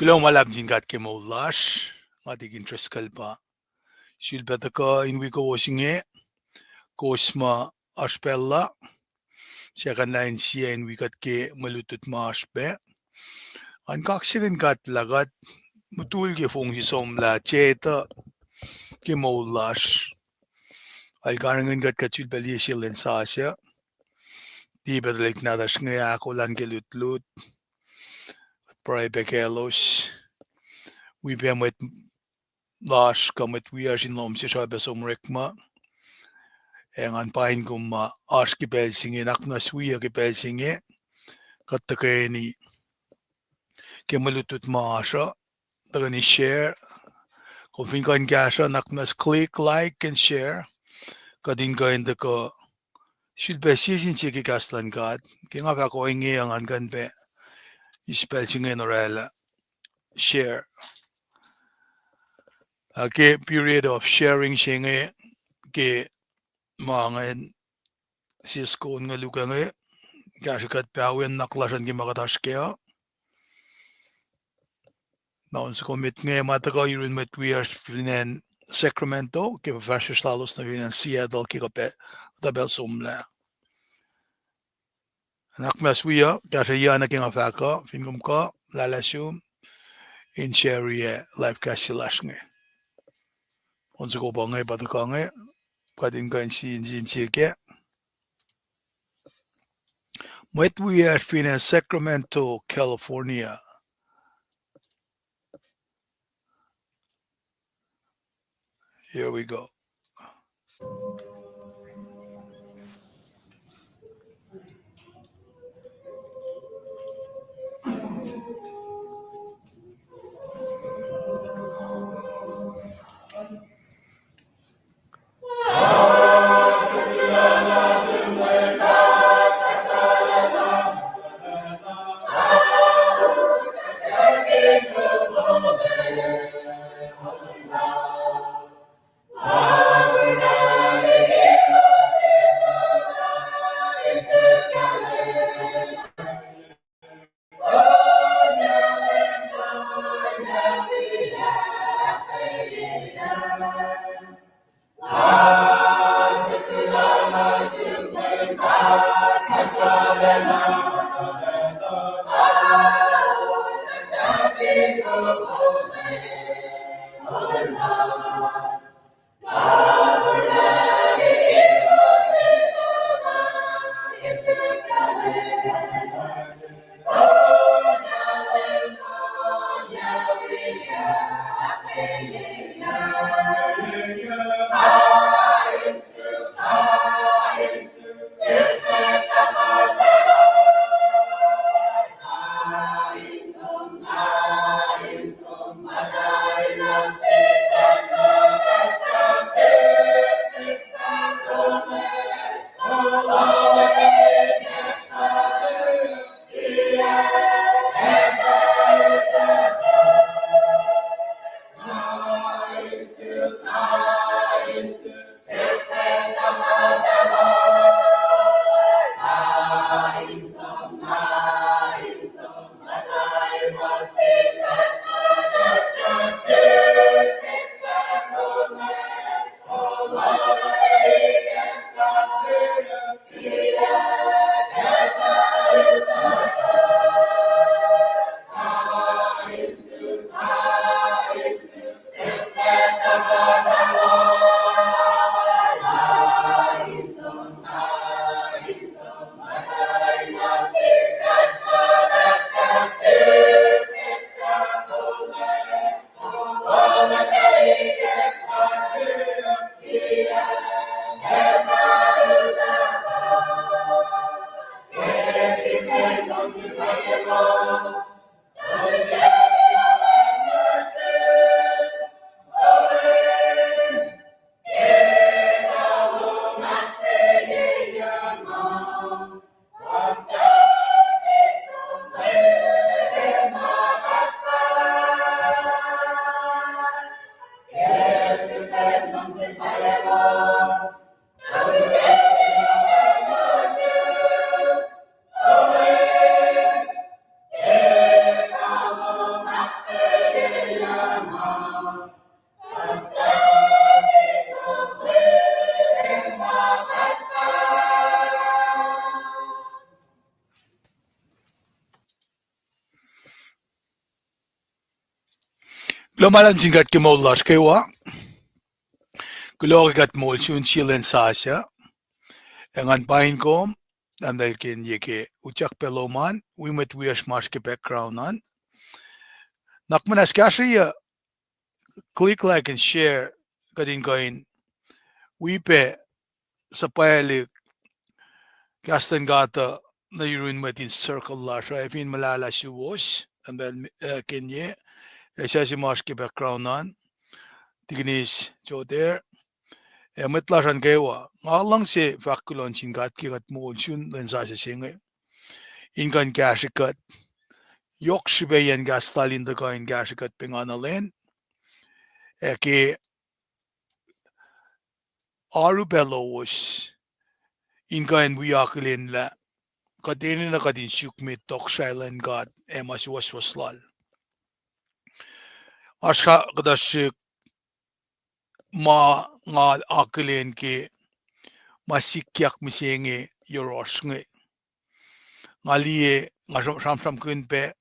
Kilo malab jingat ke maulash, matik interest kalpa. Shilbetaka in wiko washinge, kosma ashpella, second line siya in wikat ke malutut ma ashpe. An kaksirin kat lagat, mutul ke fung si somla, cheta ke maulash. Ay karangan kat kachul bali shilin sasya. Di bedalik nadash nga ako lan ke lutlut, pray pekelos. We be met lash kamet we are in lom si shabe somrekma. En an pain gumma ash ki pelsinge nakna suya ki pelsinge kattakeni ke malutut maasha tagani share kung fin kan kasha naknas click like and share kadin ka inda ko should be season chiki kaslan kat ki nga pa ko inge ang an kan pe ispelsinge norela share ke period of sharing singe ke mga Cisco nga luka nga kasha kat pawin naklasan ki makatash kaya nou, ze komen met meer materiaal met weer in Sacramento, que versus lalos na in Seattle, que op tabel somla. Nak mas wia, kasi yan na kinga faka, fingum ka, lalasum, in cherry life kasilash nge. Onze ko ba ngay pataka nge, kadin ka in chike. Met we are in Sacramento, California. Here we go. Lumalam jingat ke molash ke wa. Kulogat mol shun chilen sasha. Engan pain kom. Andal ken yeke uchak peloman. We met wish mash ke background on. Nakmanas kashiya. Click like and share. Kadin kain. We pe sa payalik. Kastan gata na yurun metin circle lasha. If in malala shuwosh. Andal ken ye. Esasi mash ke background on. Tignis jo there. Metlasan kewa. Ngalang se fakulon singat kikat mo shun dan sa singe. Ingan gashikat. Yok shibayan gastalin da kain gashikat pinganalen. Eke aru beloos. Ingan wiyakulin la. Kadini na kadin shukmit tok shailan god emas waswaslal. Ashka kadashik ma ngal akulin ke masikyak misenge yoroshnge. Ngalie ngasam kun pe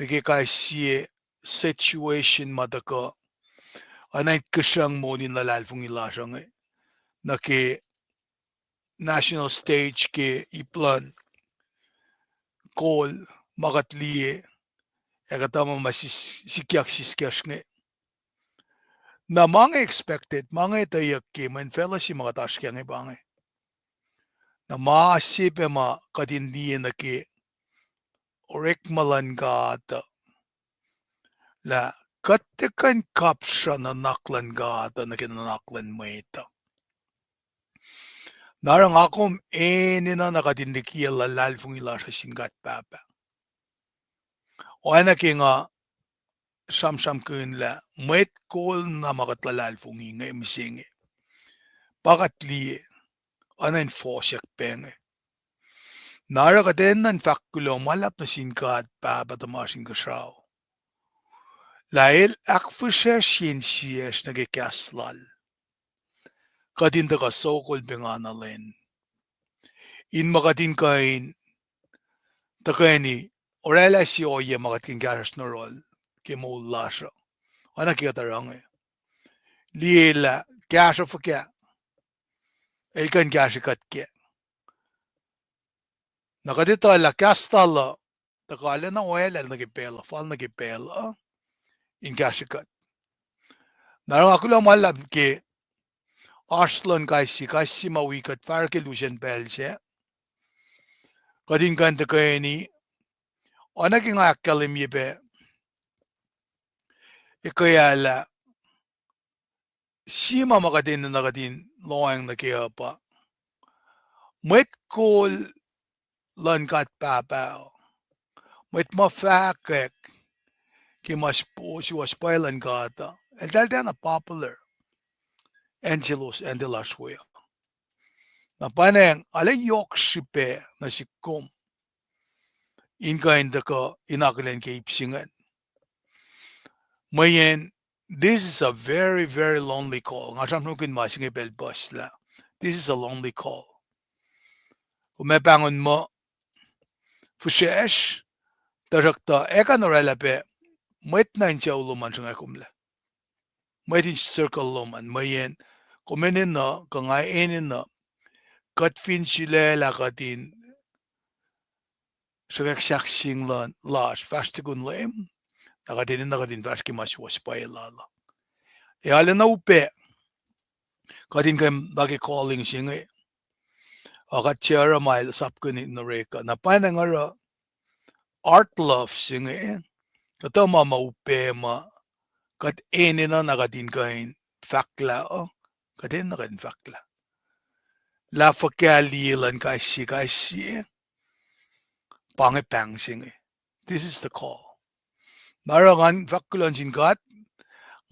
nagkakaisiye situation madaka anay kasyang monin nalalfong ilasang na ke national stage ke iplan kol makatliye ekatama masikyak siskyash nge na mga expected mga itayak ke man fella si mga taskyang ibangay na maasip ma kadindiye na ke orek malan ka la katikan kapsya na naklan gata na kinanaklan mo ito. Narang akom na nakadindikiya lalal fung ila sa singat papa. O ana ki nga samsam kun la mwet kol na makatlalal fung inge misinge. Pakatliye ana infosyak penge. Nara kaden nan fakulo malap na singat papa tamasin kasraw. Lail akfusya sinsiyas nagikaslal. Kadin da ka sokol binganalen. In makatin kain takani orela si oye makatin garas na rol ke mo lasha. Ana kiyatarang liela gasha fakya. Elkan gasha katke. Nakadita la kastala takala na oela nagipela fal nagipela in gasha kat. Narang ako lang malab ke Aslan kasi mawikat farke lusen belse. Kadin kan takani ana ki nga akalim yibe ikayala sima makadin na nakadin loang na kaya pa mwet kol lan kat papa mwet mafakek ki mas po si was pailan kata and dal na popular Angelos and the last way na paneng ala yok shipe na sikum inkain da ka inakalen ke ipsingan mayen. This is a very, very lonely call. This is a lonely call. Kung may pangon mo, fushesh, tarakta, eka norela pe, mwet na incha uluman sa ngakumle. Mwet in circle luman, mayen, kumenin na, kangainin na, katfin sila lakatin, sa kaksaksing lan, las, fastikun lem, nakatin vaski maswas pa ilala. E ala na upe, kadin kayong lagi calling siya nga akat siya may sapkun na reka. Na paano nga art love siya nga kato maupe ma kat na nakadin kain fakla kadin nakadin fakla. La fakalilan kasi pangipang siya nga. This is the call. Narangan fakulan singkat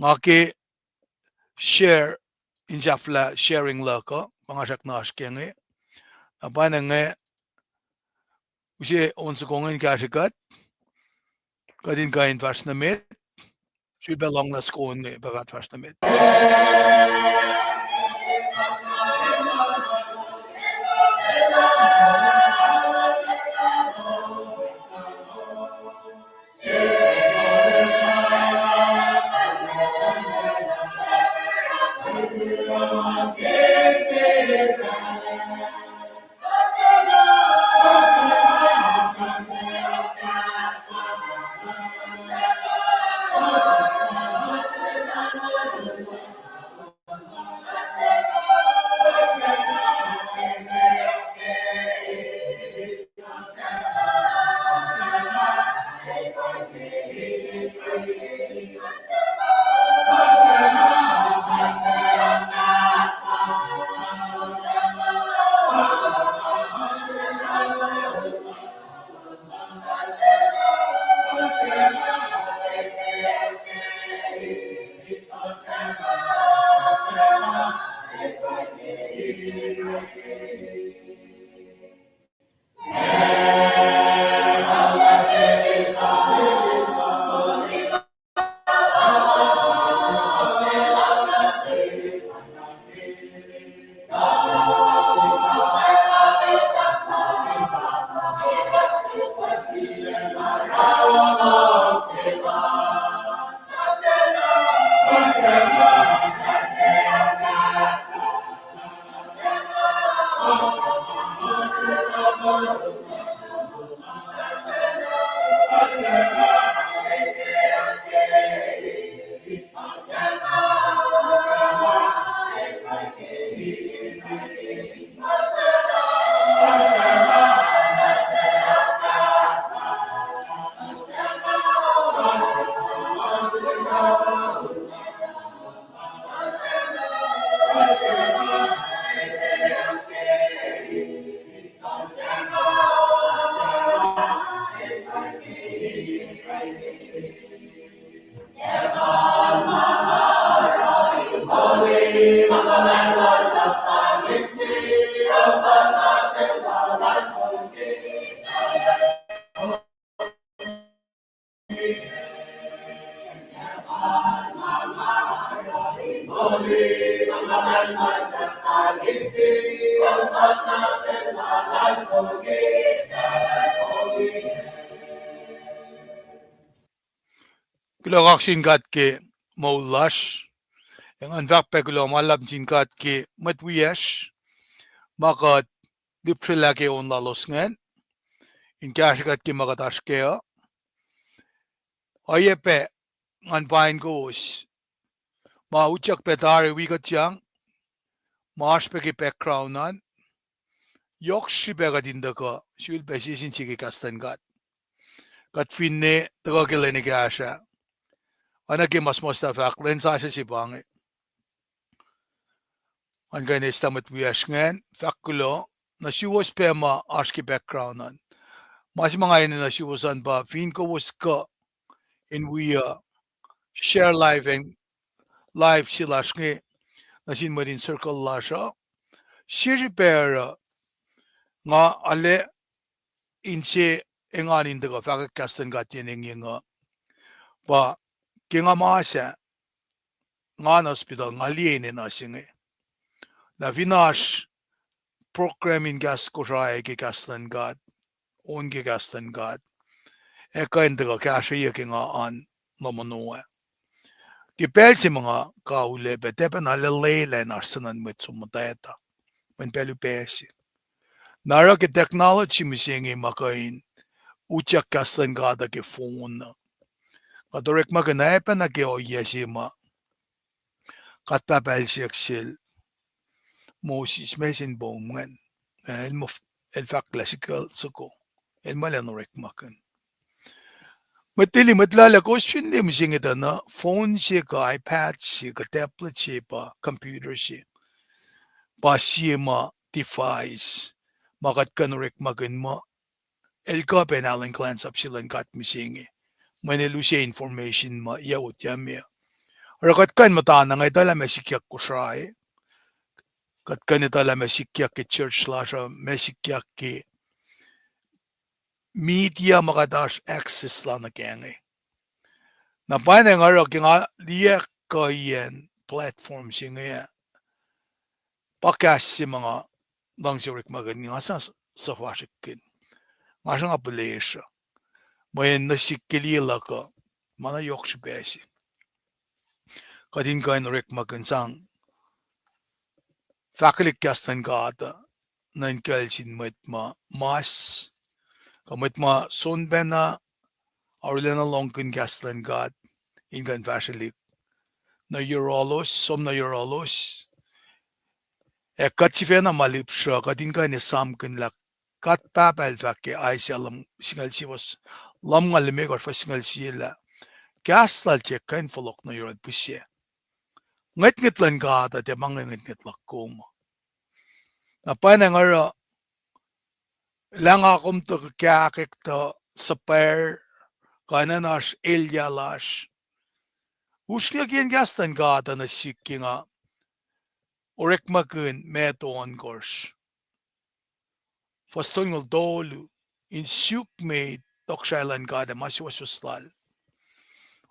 ngaki share injafla sharing lako pangasak nas kenge apa nenge usi onse kongen kasikat kadin kain fast na met should belong na skon ne bagat fast na met Kilokaksin katki moulash. Yang anvak pe kilo malab sin katki matwiyash. Makat diprilake on lalos ngen. In cash katki makat ashkeo. Ayepe ngan pain kowos. Ma uchak petare wikat yang. Maash pe ki backgroundan. Yokshi pe katindaka. Shul pe sisin chiki kastan kat. Kat finne taga kilene kasha. Anaki mas mustafak lensa siya si pangi. Ang ganista matwiyash ngen. Fakulo. Na siwas pe ma ashki backgroundan. Mas mga ino na siwasan pa. Fin kowos ka. And we share life and life silash nge. Nasin mo din circle lasha. Siriper nga ale inche enganin daga fakakastan gatin nga ba kinga maasa nga na hospital nga liene na singe. Na vinash programming gas kushay ki kastan gat on ki kastan gat eka indaga kasha yaki nga an lomonoe. Kipel si mga kaule betepe na lelele na arsanan met sumateta. Men pelu pesi. Nara ki technology misingi makain uchak kastan gada ki phone. Kadorek maganaepa na ki oyesima. Katpapel siyaksil. Moses mesin bomen. El fa classical suko. El malanorek makan. Matili matlala question di misingita na phone siya ka iPad siya ka tablet siya pa computer siya. Pa siya ma device. Makat kanorek makan mo. El ka penalang glance up silang kat misingi. Manelu siya information ma yawut yamya. Rakat kan matana ngay tala mesikyak kusray. Kat kan itala mesikyak ki church lasha mesikyak ki media makadash access la na kengi. Na paano nga ro kinga liyak ko yan platform siya nga podcast si mga lang siya magan nga sa fashikin. Nga siya nga pala siya. Mayan nasikilila ka mana yok siya besi. Kadin ka yung magan sang fakulik kastan ka ata na inkalsin met ma mas kamit ma sonbena Arlena Longkin Gaslan got ingan fashilik na Eurolos, som na Eurolos. E katsifena malipsha, kadinka ni samkin la kat papel fakke ay siyalam singal siwas lam nga limig or fa singal siyala. Gastal check kain folok na yorad pusya. Ngit lan ka ata te mga ngit lakum. Apa na nga lang akom to kakik to sa pair kananash elyalas. Ushnya kien gastan gata na sikinga orek makun meton gors. Fastongol dolu in suk made tokshailan gata maswasustal.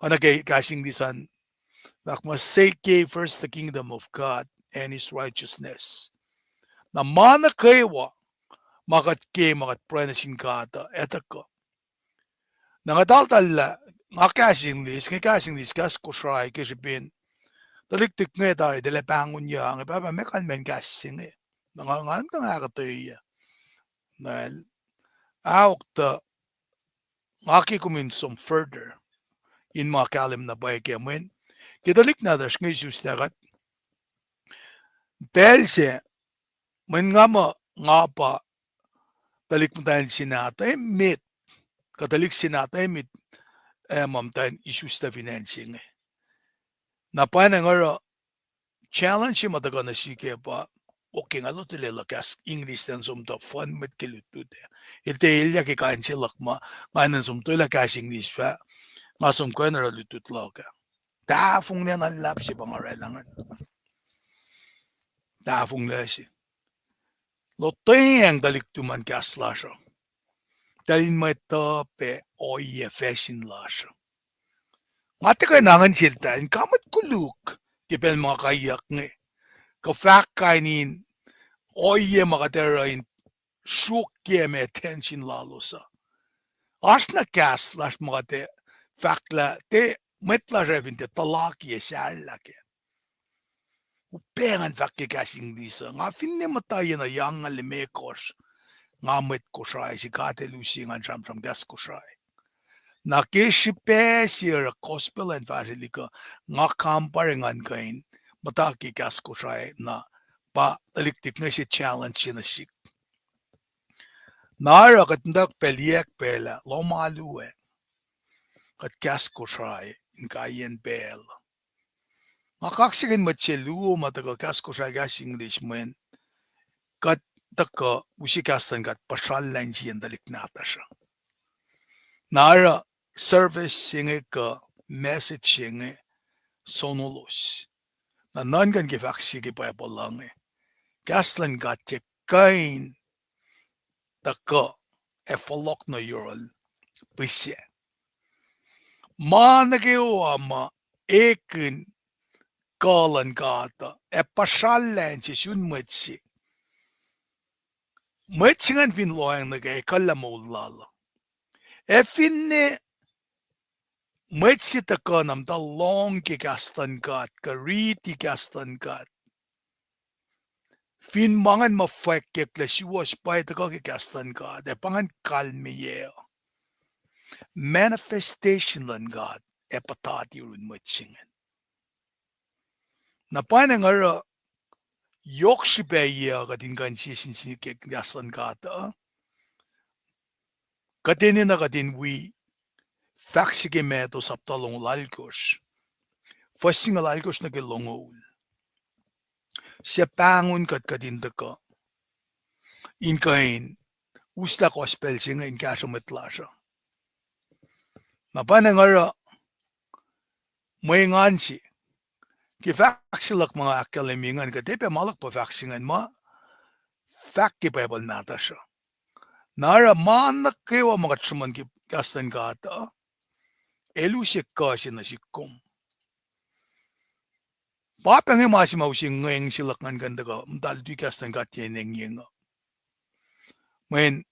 Anake kasing disan bakma seek ye first the kingdom of God and his righteousness. Na mana kaywa makat pranasin gata etaka. Nangadaltala nga kasing dis kas kusray kisipin. Taliktik nga tayo, dala pangun niya, ang ipapa mekan men kasing eh. Nangangan ka nga katoy. Dahil, awak ta, ngaki kumin some further, in mga kalim na bay kemen, kitalik na das nga isus nakat, pelse, men nga nga pa, talik mo tayo sinatay, mit, katalik sinatay, mit, mam tayo isus na financing eh. Napana nga challenge yung mataga na sige pa, okay nga lo tila kas English dan som to fun met kilutut. Ite ilya ki kain silak ma, ngayon som to ila kas English pa, nga som ko na lutut loka. Tafong niya ng lap si pangarelangan. Tafong niya si. Loteng dalik tuman kas lasyo. Dalin mo ito pe oye fashion lasyo. Mati ka nangan siltain, kamat koluk. Kipel mga kayak nga. Kafak kainin, oye makaterain, shukye me attention lalo sa. As na cast lash makate, fakla, te mwetla revinte talaki sallake. Upengan fakki kasing disa. Nga finne matayan na yang nga limekos. Nga mwet kosray si kate lusi nga jam gas kosray. Na kishipe siya gospel and facilika nga kamparingan kain mataki gas kosray na pa taliktik na si challenge siya na sik. Nara katindak peliek pela lo maluwe. Kat gas kosray in kayen pel. Makaksikin matchelu mataka gas kosray gas English men kat taka usikastan kat pasal lain siyan dalik nata siya. Nara service singe ka message singe sonolos. Na nangan ki faksi ki pa lang Gaslan gat je kain taka fuhleak na yural pisye. Manageo ama ekin kalan gata pasalen si sun mwetsi. Mwetsingan fin loang nagay kalamolala. Finne mwetsi takanam da long ki gastan gat kariti gastan gat. Fin mangan mafek kekla siwas pa itaka ki gastan gat pangan kalme ye. Manifestation lan gat patati run mwetsingan. Na panangara yokshipe ye katin kansi sinsi ki gastan gata. Katinin na katin wi faksige meto saptalong lalkos. Fasing lalkos na kilongol. Siya pangun kat katindaka. Inkain usla gospel singa in kasha metlasha. Napanangara may ngansi. Ki faksilak mga akalemingan katepe malak pa faksingan ma fakki pa epal nata siya. Nara manak kewa mga tsuman ki kastan kata. Elu siya kasi na sikom. Papang masi mausing ngayang silak ngan ganda ka. Mdal di kastan kati yeneng yenga. Men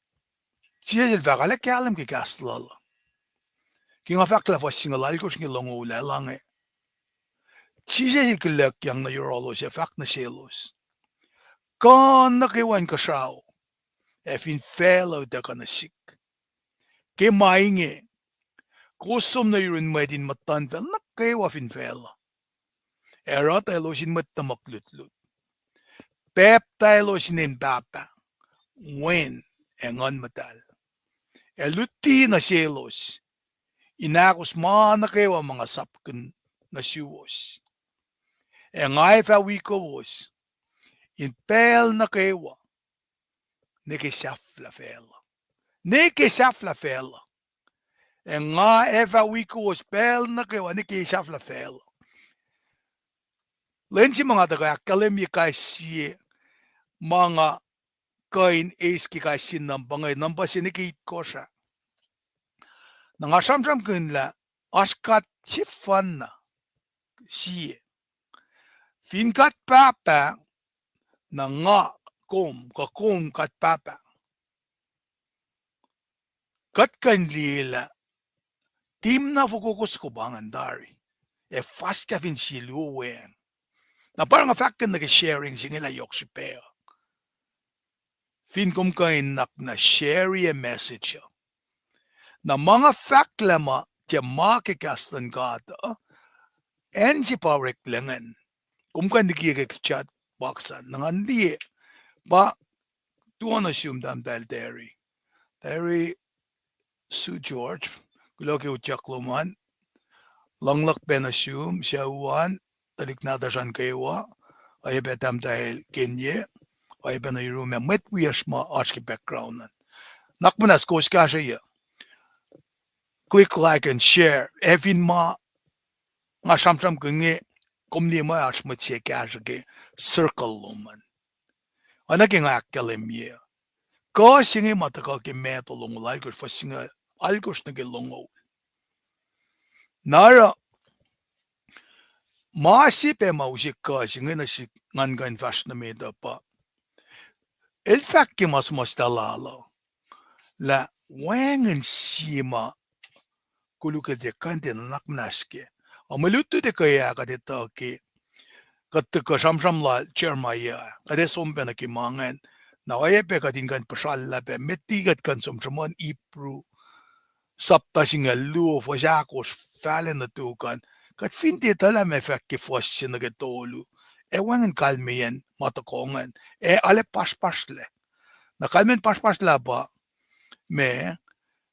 siya silva kala kalam ki kastlala. Ki nga fakla fasinga lalkos ngi longo ulalangay. Siya silak yang na yurolo siya fak na selos. Kan nakiwan ka siyaw. Fin fellow da ka na sik. Ki mainge. Kusum na yun medin matan fel nakiwa fin fellow. Erat ay lo sin matamaklutlut. Pep tayo lo sinin papa. Wen engan matal. Luti na selos. Inakos manakewa mga sapken na siwos. Ngay fa wikowos. In pel na kewa. Nikisaf la fela. Nikisaf la fela. Ngay fa wikowos pel na kewa nikisaf la fela. Lensi mga taga kalemi kasi mga kain eski kasi nambangay nambasi nikit ko siya. Nangasam-sam kunla askat chifan na siye. Finkat papa na nga kakom kat papa. Kat kanlila tim na fukukos ko bangan dari. Fast ka fin siluwen. Na parang fakkan nag-sharing singila yok si Peo. Fin kum kain nak na share a message. Na mga faklama kaya makikastan kata. En si parek langan. Kum kain nagigik chat boxan. Nangandi ba tuwan assume dam dahil Terry Sue George. Kuloki uchakluman. Langlak ben assume siya uwan. Talik nadasan kaywa. Ay betam dahil Kenya. Ay ben ay rume met wias ma arski background. Nakmanas ko ska siya. Click like and share. Evin ma nga samsam kungi kumni ma ars mo siya kasi ke circle luman. Anak nga akalim ye. Ko singi mataka ke meto lungo algos fa singa algos na ke lungo. Nara Masi pe mausik kasi nga nasik ngan fast na meda pa. El fakki mas talalo. La wangan sima kuluka de kante na naknaske. Amaluto de kaya kadito ki katka shamshamla chermaya kade sompe na kimangan na wayepe kadin kan pasalla pe metigat kan somshamon ipru sapta singa luo fosakos fälen na tukan kat finde tala me fekke fossina ke tolu e wangen kalmien matakongan e ale paspasle na kalmen paspasla ba me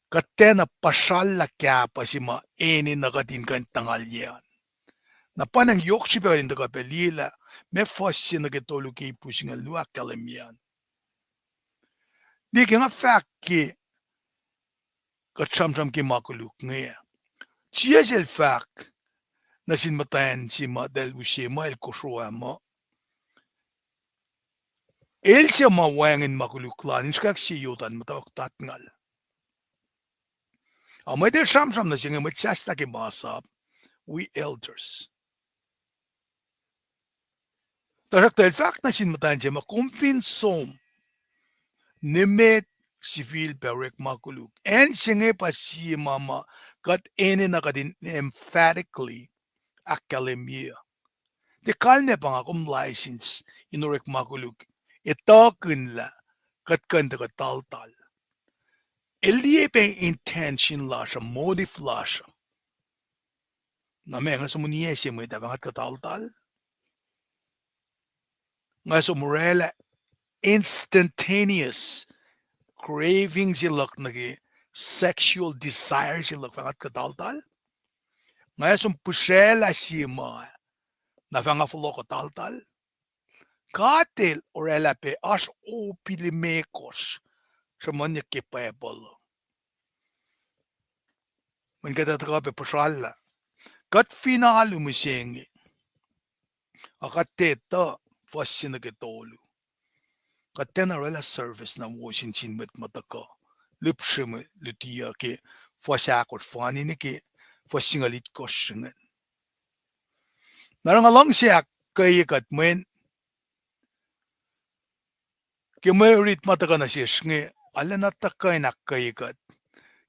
katena pasalla kapa sima eni na kadin kan tangalyan na panang yokshi pa rin ka pelila me fossina ke tolu ke pusinga lua kalemian di nga fakke kat samsam ke makuluk nge chiesel fak nasin matayan si ma del usema el kosroama el siya mawangin makuluklan inskak si yutan matawaktat ngal amay del samsam na siya nga matsasta ke masap we elders tarak del fak nasin matayan siya makumpinsom nimet civil berek makuluk en siya nga pa si mama kat ene na kadin emphatically akademia de kalne pa nga kum license inorek makuluk itakin la kat kanda ka tal-tal. Elie pe intention lasha, motive lasha. Na me nga sumuniye siya mo itabangat ka tal-tal. Nga sumurela instantaneous craving silak nagi sexual desire silak fangat ka tal-tal. Nga sumpusela siya mo na fangafulo ka tal-tal. Katil orela pe as o pilimekos sa manya kipayabalo. Man katataka pe pasala. Kat final umisengi. Akateta fasina ke tolu. Katena rela service na Washington met mataka. Lipshime lutia ke fasakot fani ni ke fasingalit kosingen. Narangalang siya kaya kat men ke merit mataka na siya nge alanataka na kaya kat.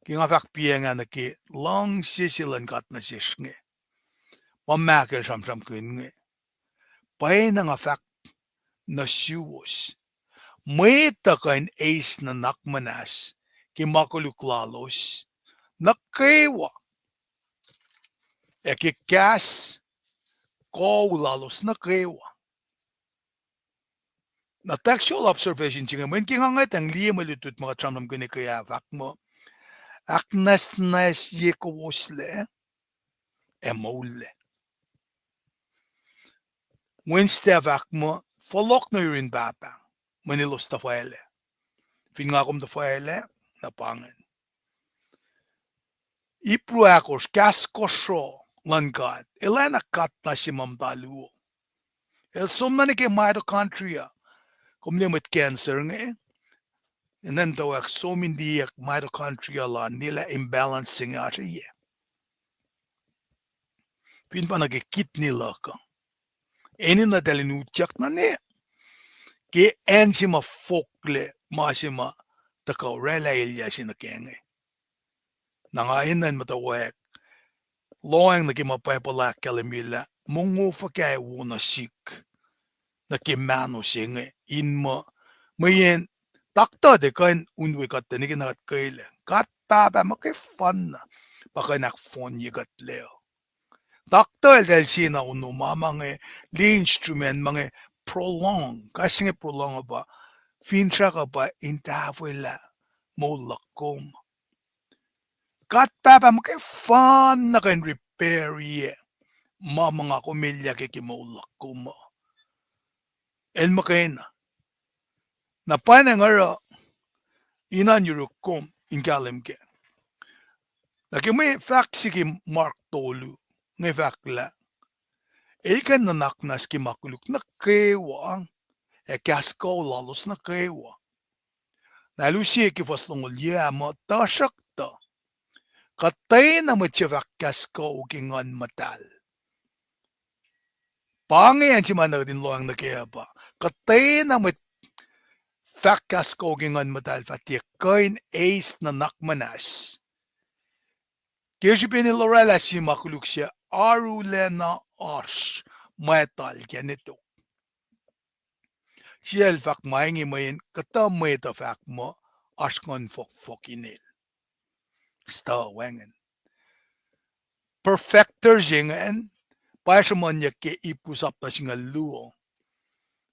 Kaya nga fakpiya na ke lang sisilan kat na siya nge. Pamake samsam nge. Pay na nga fak na siwos. May takain ace na nakmanas ki makuluklalos nakewa. E ki kas lalos nakewa. Na textual observation singa men ki ngangat ang liya malutut mga tramnam gani kaya fak mo. Aknas nas ye kowos le e mole. Wednesday fak mo folok na yurin bapang. Manilos ta faele. Fingakom ta faele na pangan. Ipruakos kaskosho langkat. Elena katna si mamdaluo. El somna ni ke mitochondria. Kumli met cancer nge. And then to ak somindi ak mitochondria la nila imbalancing ata ye. Pin pa nage kidney la ka. Eni na dalinutyak na ne. Ke enzima fokle masima taka rela ilya sinakenge. Nangayin matawak. Loang na kimapaypala kalimila. Mungu fa kaya wuna sik. Na kimano singe. Inma. Mayen. Takta de kain unwe kat de nigi nakat kaile. Kat baba makifan na. Baka nakfon yigat leo. Takta el del sina unuma mange li instrument mange prolong. Kasi nga prolong ba. Finsha ka ba intafwila mo lakom. Kat baba makifan na kain repair ye. Mga kumilya kikimulak kuma. El makaina. Na paana ngara inan yurukom inkalimke. Nakimay faksi ki Mark Tolu ngay fakla. Ikan na naknas ki makuluk na kewa. E kaskaw lalos na kewa. Nalusi ki faslongol yama tasakta. Katay na matiyavak kaskaw kingan matal. Pangayan si manag din loang na kaya pa. Katay na mat fakkaskaw kingan matal fatia kain ace na nakmanas. Kaya si pinilorala si makuluk siya arulena ash metal genito. Ciel fak maingi main kata meta fak mo ashkon fokinil. Sta wangen. Perfecter jingen paishamon ke ipusap na singa luo.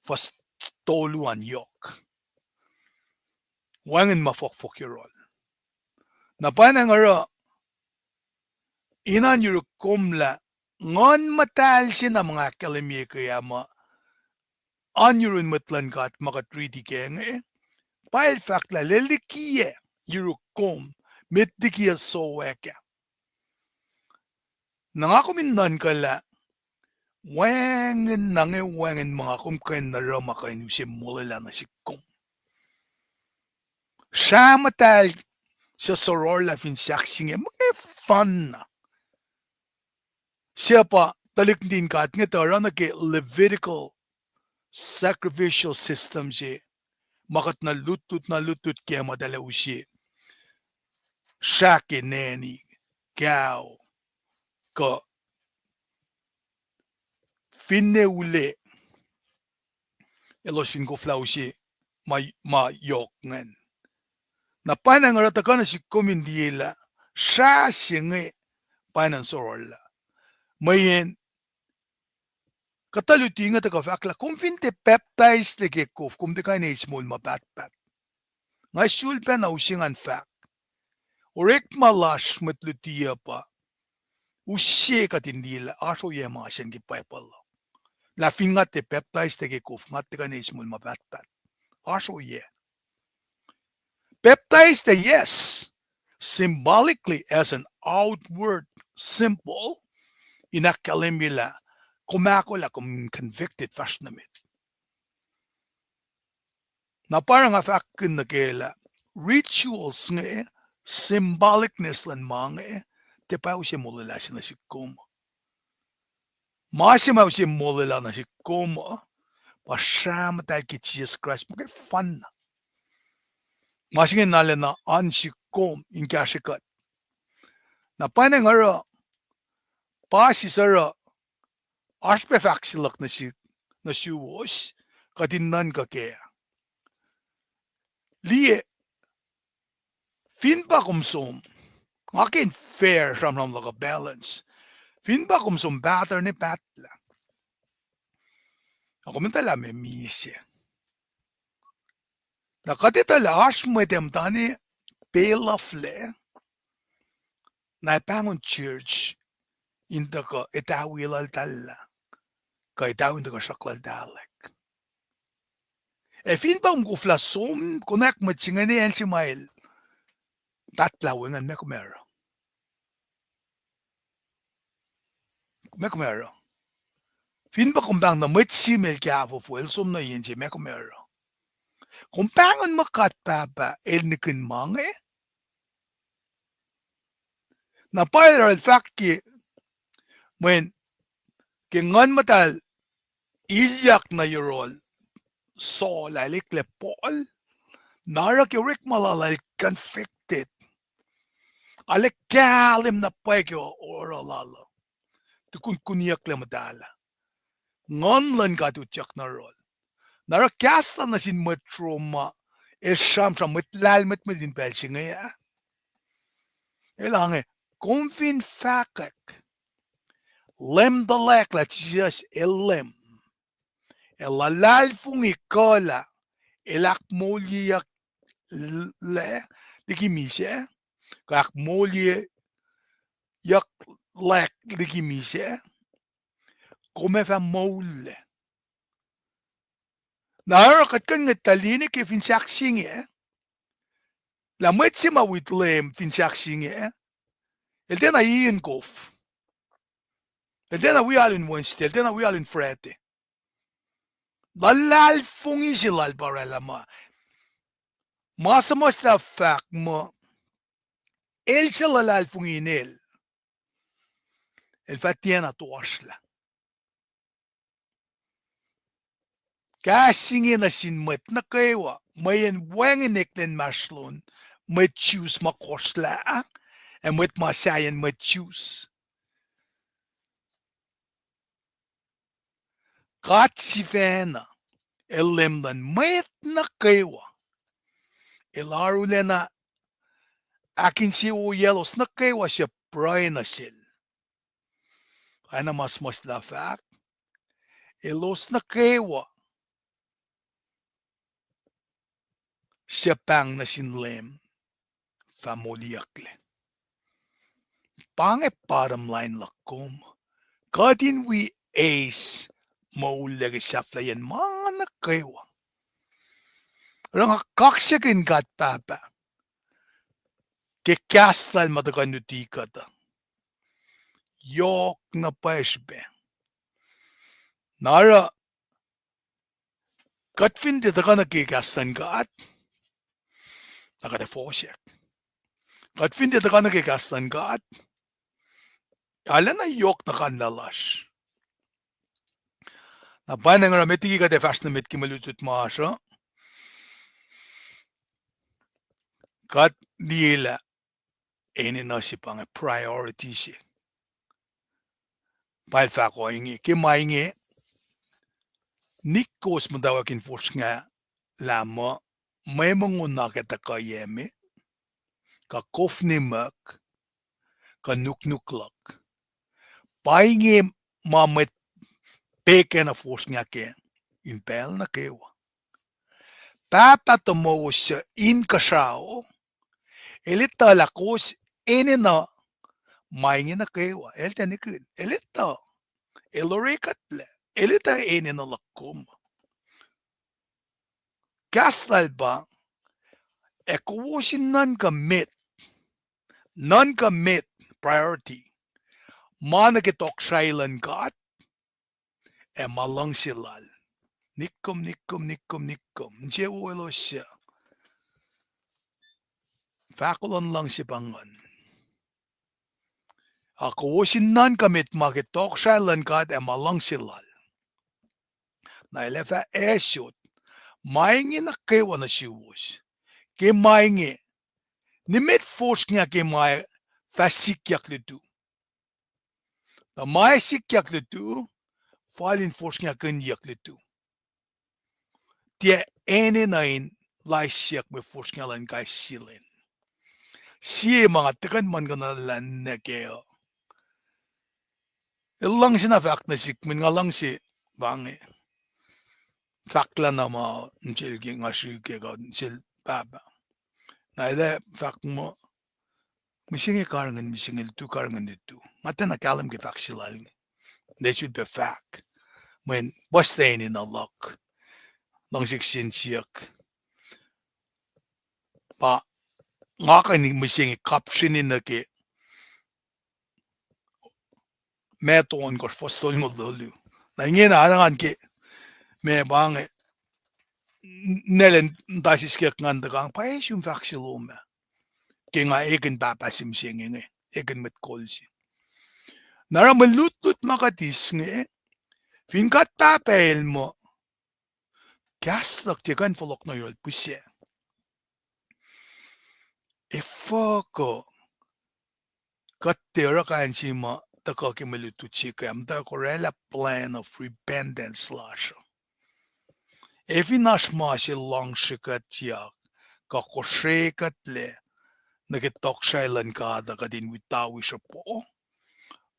Fast toluan yok. Wangen mafokirol. Napanang ara inan yuru komla ngon matal sina mga kalimye kaya ma anyurun matlan kat maka treaty kenge pail fact la lelikie yuru kom mitdikia so weka nangakumindan kala wangen nange wangen mga kumkain na rama kain usim mulala na si kom siya matal sa soror la finsaksing mga fun na siya pa talik din kat nga tara na ke Levitical sacrificial system si makat na lutut kaya madala usi shake neni cow ka finne ule elos fin ko flausi ma yok ngen na panang rata kana si komindiela sha singe panan sorolla mayen katalutinga ta ka fakla kumfinte peptides te ke kof kum te kaine small ma pat nga sul pen ausingan fak orek malash matlutia pa usye katindila aso ye ma sen ki paipal la finga te peptides te ke kof ngat te kaine small ma pat aso ye peptides te yes symbolically as an outward symbol inakalimila kumakola kum convicted fashionamit na parang afakin na kela rituals nga symbolicness lan mga te pa usi mulila na si kuma masima usi mulila na si kuma pasama tayo ki Jesus Christ mga fun na masingin nala na an si kum inkashikat na panang ara pasisara aspefaksilak na si wos katinan ka kaya liye fin pa kumsom akin fair from laga balance fin pa kumsom batter ni patla ako mentala me mise nakatitala asmetem tani pelafle na pangon church inda ka itawilal tala ka itawin da ka shaklal dalek fin pa kumkufla som konak matsingani en si mail patla wengan mekumero fin pa kumbang na matsimel kaya fuel som na yin si mekumero kumpangan makat papa el nikin mange na pairal fakki when kingan matal ilyak na yorol so lalik le pol nara ki rik malalal convicted alek kalim na pekyo oralala tukun kunyak le madala ngon lan katutyak na rol nara kasta na sin matroma sham matlal matmadin pelsi ngaya elange konfin fakak lem dalek la just elem elalal fungi kola elak molye le dikimise kak molye yak lek dikimise come fa mole na kat kan talini ke finsaksing la mwetsima with lem finsaksing el tena iin kof el tena we all in Wednesday el tena we all in Friday lalal fungi silal parela ma masamos na fact mo el lalal fungi nel el fatiena toasla kasingin na sinmet na kaywa mayen wangin ekten maslon met choose makosla and with masayan met choose katsifena elimdan mwet na kewa elarulena akin si uyelos na kewa siya pray na sil ana mas la fact elos na kewa siya pang na sinlem famoliakle pange bottom line lakom kadin we ace maulega saflayan mana kewa ranga kaksyakin gat papa ke kastal matakan nutikata yok na paishbe nara katfin de takana ke kastan gat nakata fuhleak katfin de takana ke kastan gat alana yok na kanlalash na banang rametiki ka de fashna met kimalutut maasha kat diela ene nasipang priority si Bail fa ko inge ke mainge nikkos madawakin forsnga lama may manguna kita ka yeme ka kofni mak ka nuknuklak painge mamet peke na forsnga ke impel na kewa papa tomo siya in kasao elita lakos ene na mainge na kewa elta nikid elita elorekatle elita ene na lakom kastal ba ekowosin nan ka met priority mana ke tok shailan gat e malang silal nikom nje uelo siya fakulon lang si pangan akowosin nan ka met ma ke tok shailan gat e malang silal na elefa esyot mainge na kewa na siwos ke mainge ni met forskninga ke mai fasikyak litu na mai sikyak litu falin forskninga kun yak litu tie ene na in lai siyak me forskninga lan kai silen siye mga tekan man kana lan na keo ilang sina fak na sikmin nga lang si bange fakla na ma nchil ki nga ke ka nchil baba na ile fak mo misingi karangan misingil tu karangan itu mata na kalam ke fak silal they should be fak when bastayin in a lock lang siksin siyak pa nga ka ni misingi kapsinin na ke meton ko fostol mo lulu na ingin na anangan ke me bange nelen dasis kek nganda kang pa yung fak siloma ke nga egen papasim singing egen met kolsi nara malutut makatis nge finkat papel mo kaslak tiyan folok na yol pusya foko katera kan sima taka ke malutut chika am da korela plan of repentance slash Evinash mashi long shikat yak ka koshekat le nakitok shailan ka da kadin witawi siya po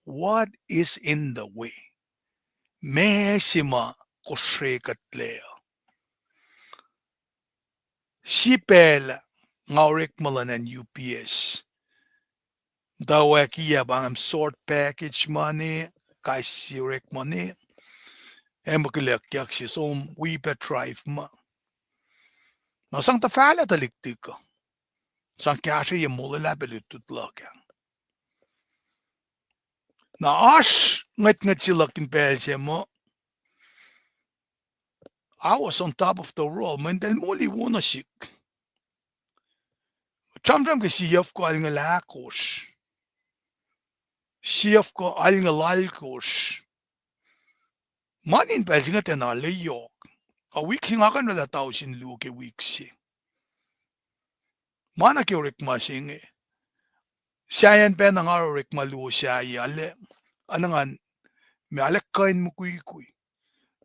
what is in the way mesima koshekat le sipel ngawrek malan and UPS dawakiya bang sort package money kaisirek money emakilek yak si som we drive ma nasang tafala taliktik ko sang kasha ye mulala belutut laga na ash ngat silak in pelse mo I was on top of the world man del muli wuna sik chamjam ke siyaf ko al nga lakosh siyaf ko al nga lalkosh manin pelse nga tenale yok a week nga kan wala tao sin lu ke week si mana ke rek masinge Siyan pa nang arorek malu siya ale anangan me alek kain mo kuy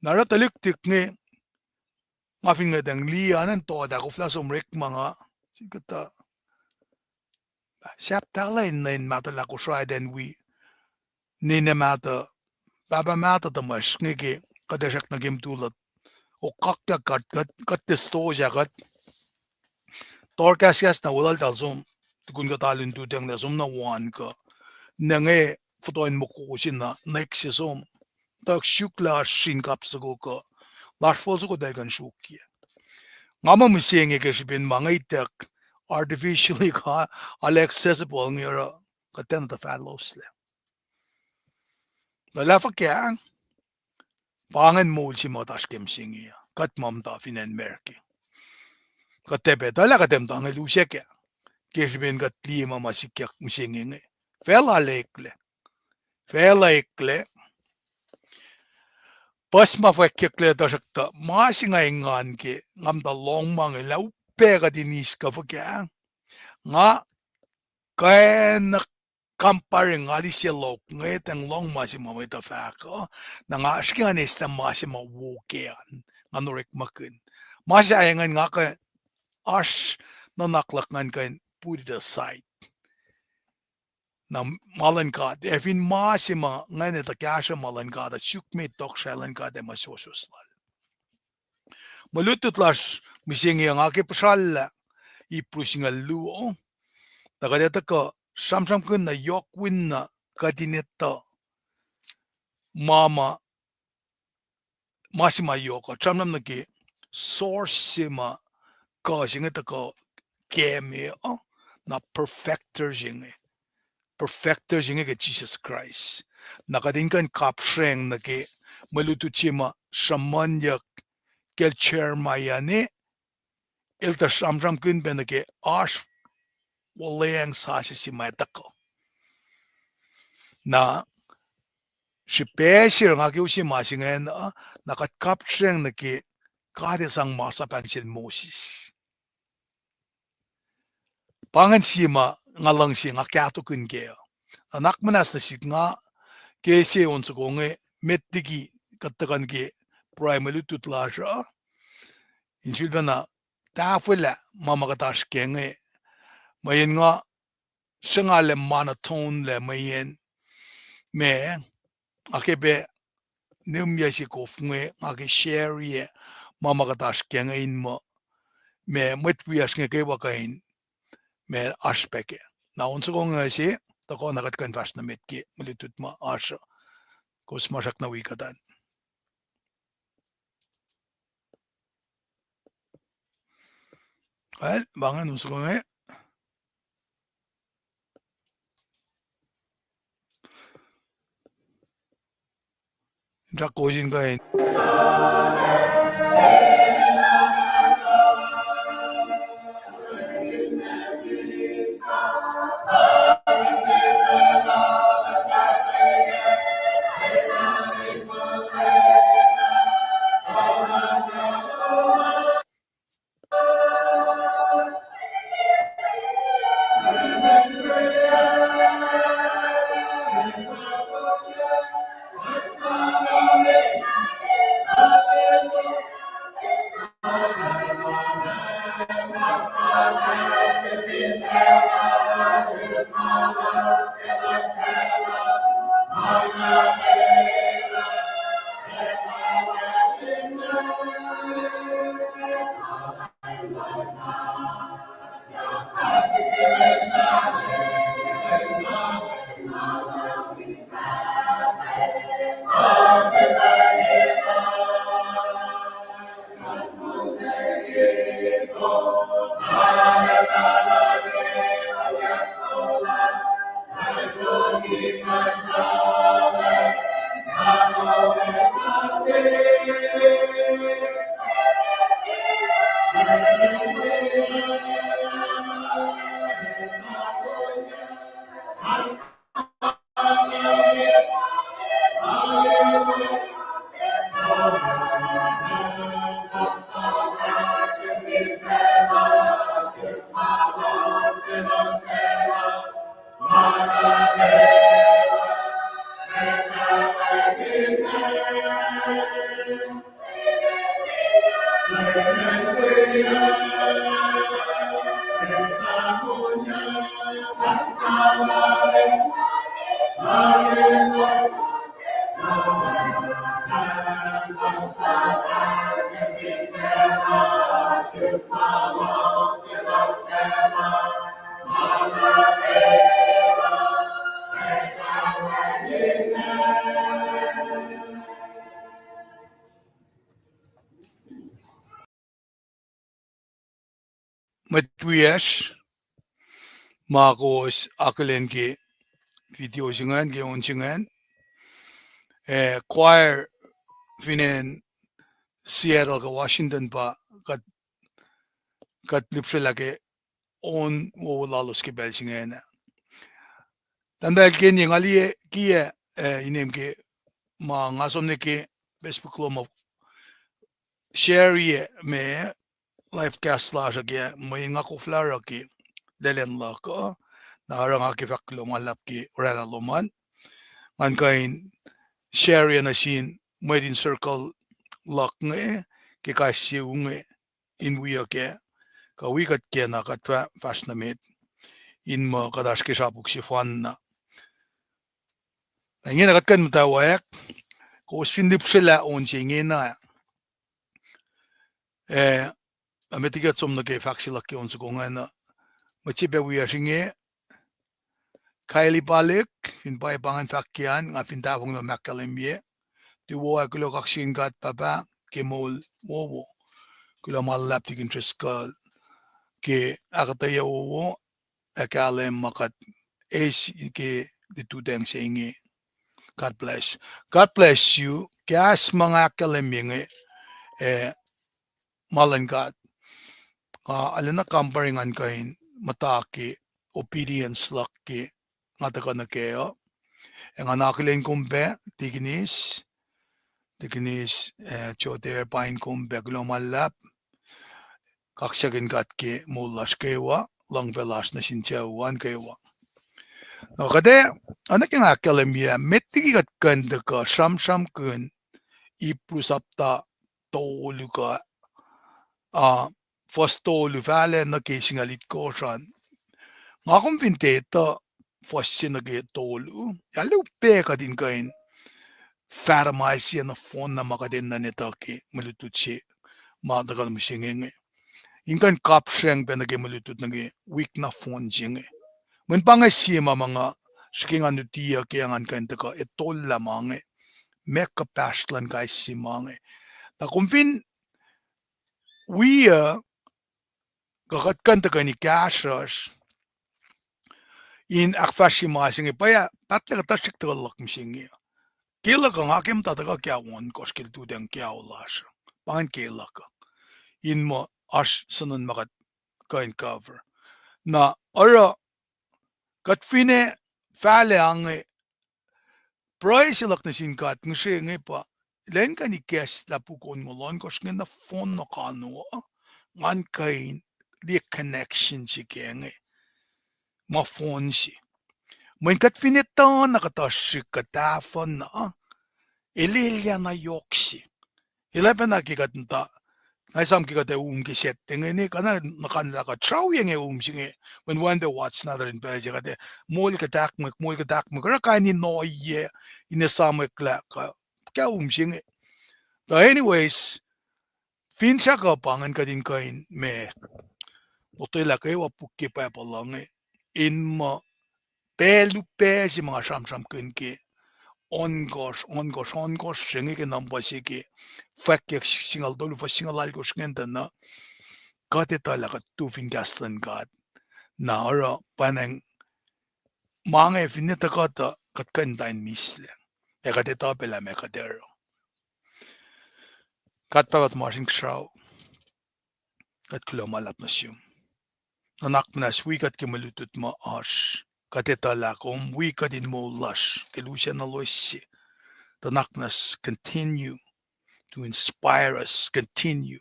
Naratalik tikne ngafing ngadang lianan to da kufla somrek mga sigata Septala in mata la kusrai den we nina mata baba mata da mas ngege kadashak na game tulat o kakya kat testoja kat torkas na ulal talsum tukun ka talin tutang na sum na wan ka nange futoin mo kusin na next sum tak shukla shin kapsago ka lashfol ko dagan shukya ngama musenge ke shibin mga itak artificially ka accessible ngira katen ta fallos le la fa kya pangan mul si motash kem singi kat mam ta finen merki katepe tala katem ta ngelu shekya ke shibin kat lima masikyak musingi fela ekle pas ma fakekle ta shakta masinga ingan ke ngam da long mang la upe ka dinis ka fa kya nga kaya na comparing nga di siya lok ngayon ang long masima mo ito fako na nga asking anis na masima wukian nga nurik makin masayangan nga ka as na naklakngan ka put it aside na malan ka efin masima ngayon ito kasha malan ka da shukme tok shalan ka de masososlal malutut las misingi nga ki pasal iprusinga luo takadeta ka samsam kun na yokwin na kadineta mama masima yoko samsam na ki source sima ka singeta ka keme na perfecter jinge ke Jesus Christ nakadingkan kapsreng na ki malutuchima shamanyak kelcher mayane ilta samsam kun ben na ki ash waleng sasi si metako na si pesir nga kiusi masingen nakatkapseng na ki kadesang masa pansin Moses pangan sima nga lang si nga kyato kun kaya anak manas na si nga kese onso ko nga metigi katakan ki primary tutlasha insulba na tafula mamakatash kenge mayen nga sangale monotone le mayen me akebe nimya si kofnge ake share mamakatash kenge in mo me mwet nge ke wakain me aspeke na onso ko nga si tako nakatkan fast na metki mulitut ma asha kosmasak na wikatan well bangan onso ko nga Jakosin kain wish makos akelen ki video singan ki on singan choir finen Seattle ka Washington pa kat lipselake on wo lalos ki bel singan tanda ken yang ali ki inem ke ma ngasomne ke Facebook lo mo share me live cast la ke mo nga ko flara ki delen la ko na nga ki faklo malap ki ora loman man kain share na sin mo din circle lock nge ke ka siunge in wi ke ka wi kat ke na kat fashion met in mo kadash ke sapuk si fan na ngin kat kan mutawayak ko sindip sila on singe na ametigat som na ke faxila ke on sukonga na machibe wi singe Kylie balik fin pai pangan fakkian nga fin tafong na makalimye di wo akulo kaksin kat papa ke mol wo kulo malap tikin triskal ke akataya wo akalem makat ke ditudeng singe God bless you kas mga akalimye malan kat alana comparingan kain mataki obedience lak ke ngata na keo ang anakilen kumbe tiginis chote pain kumbe glomalap kaksagin kat ke mulas kewa lang velas na sinchawan kewa kade anak yang akalemia metigi kat kanda ka sham kun ipusapta toluka first tolu vale na kesingalit kosan ngakom vinteta fossin ge tolu yalu pe kadin kain farmasi na phone na makadin na netaki malututsi madagal musingenge inkan kapsheng pe nage malutut nage weak na phone jinge mun pangasi mga skinga nutia ke angan kan taka etol lamange meka pastlan kai simange na kumfin we kakat kan taka ni cashers in akfashi masinge paya patla tashik tagalak msinge kela ka ngakem tataka kya won koskil tu deng kya ulas pangan kela ka in mo ash sunun makat kain cover na ora katfine fale ange price lak na sin kat ngse nge pa len ka ni kes la pukon mo lon koskil na phone no kanu ngan kain the connection si kenge ma phone si Mwen kat finetan nakatashik katafon na ililya na yoksi. Ilapan na kikatanta. Naisam kikate ki setting ini kana nakanla ka traw yang singe when wonder what's another in page kate mol katak ra kani no ye in samek la ka kya singe. So anyways fincha ka pangan kadin kain me otela kay wapuki pa palange in ma pelu si mga sam kun ki on gosh shingi ke number si ki fak singal dolu fa singal al gosh ngenta na kate tala ka tu fin gaslan gat na ora panang mange finita kata kat kan dain misle e kate ta pela me katero kat pagat marsing shaw kat kulo malap na siyum nanak na swikat ke malutut ma ash kate tala kom wikat in mo lush kelusya na loisi the knockness continue to inspire us, continue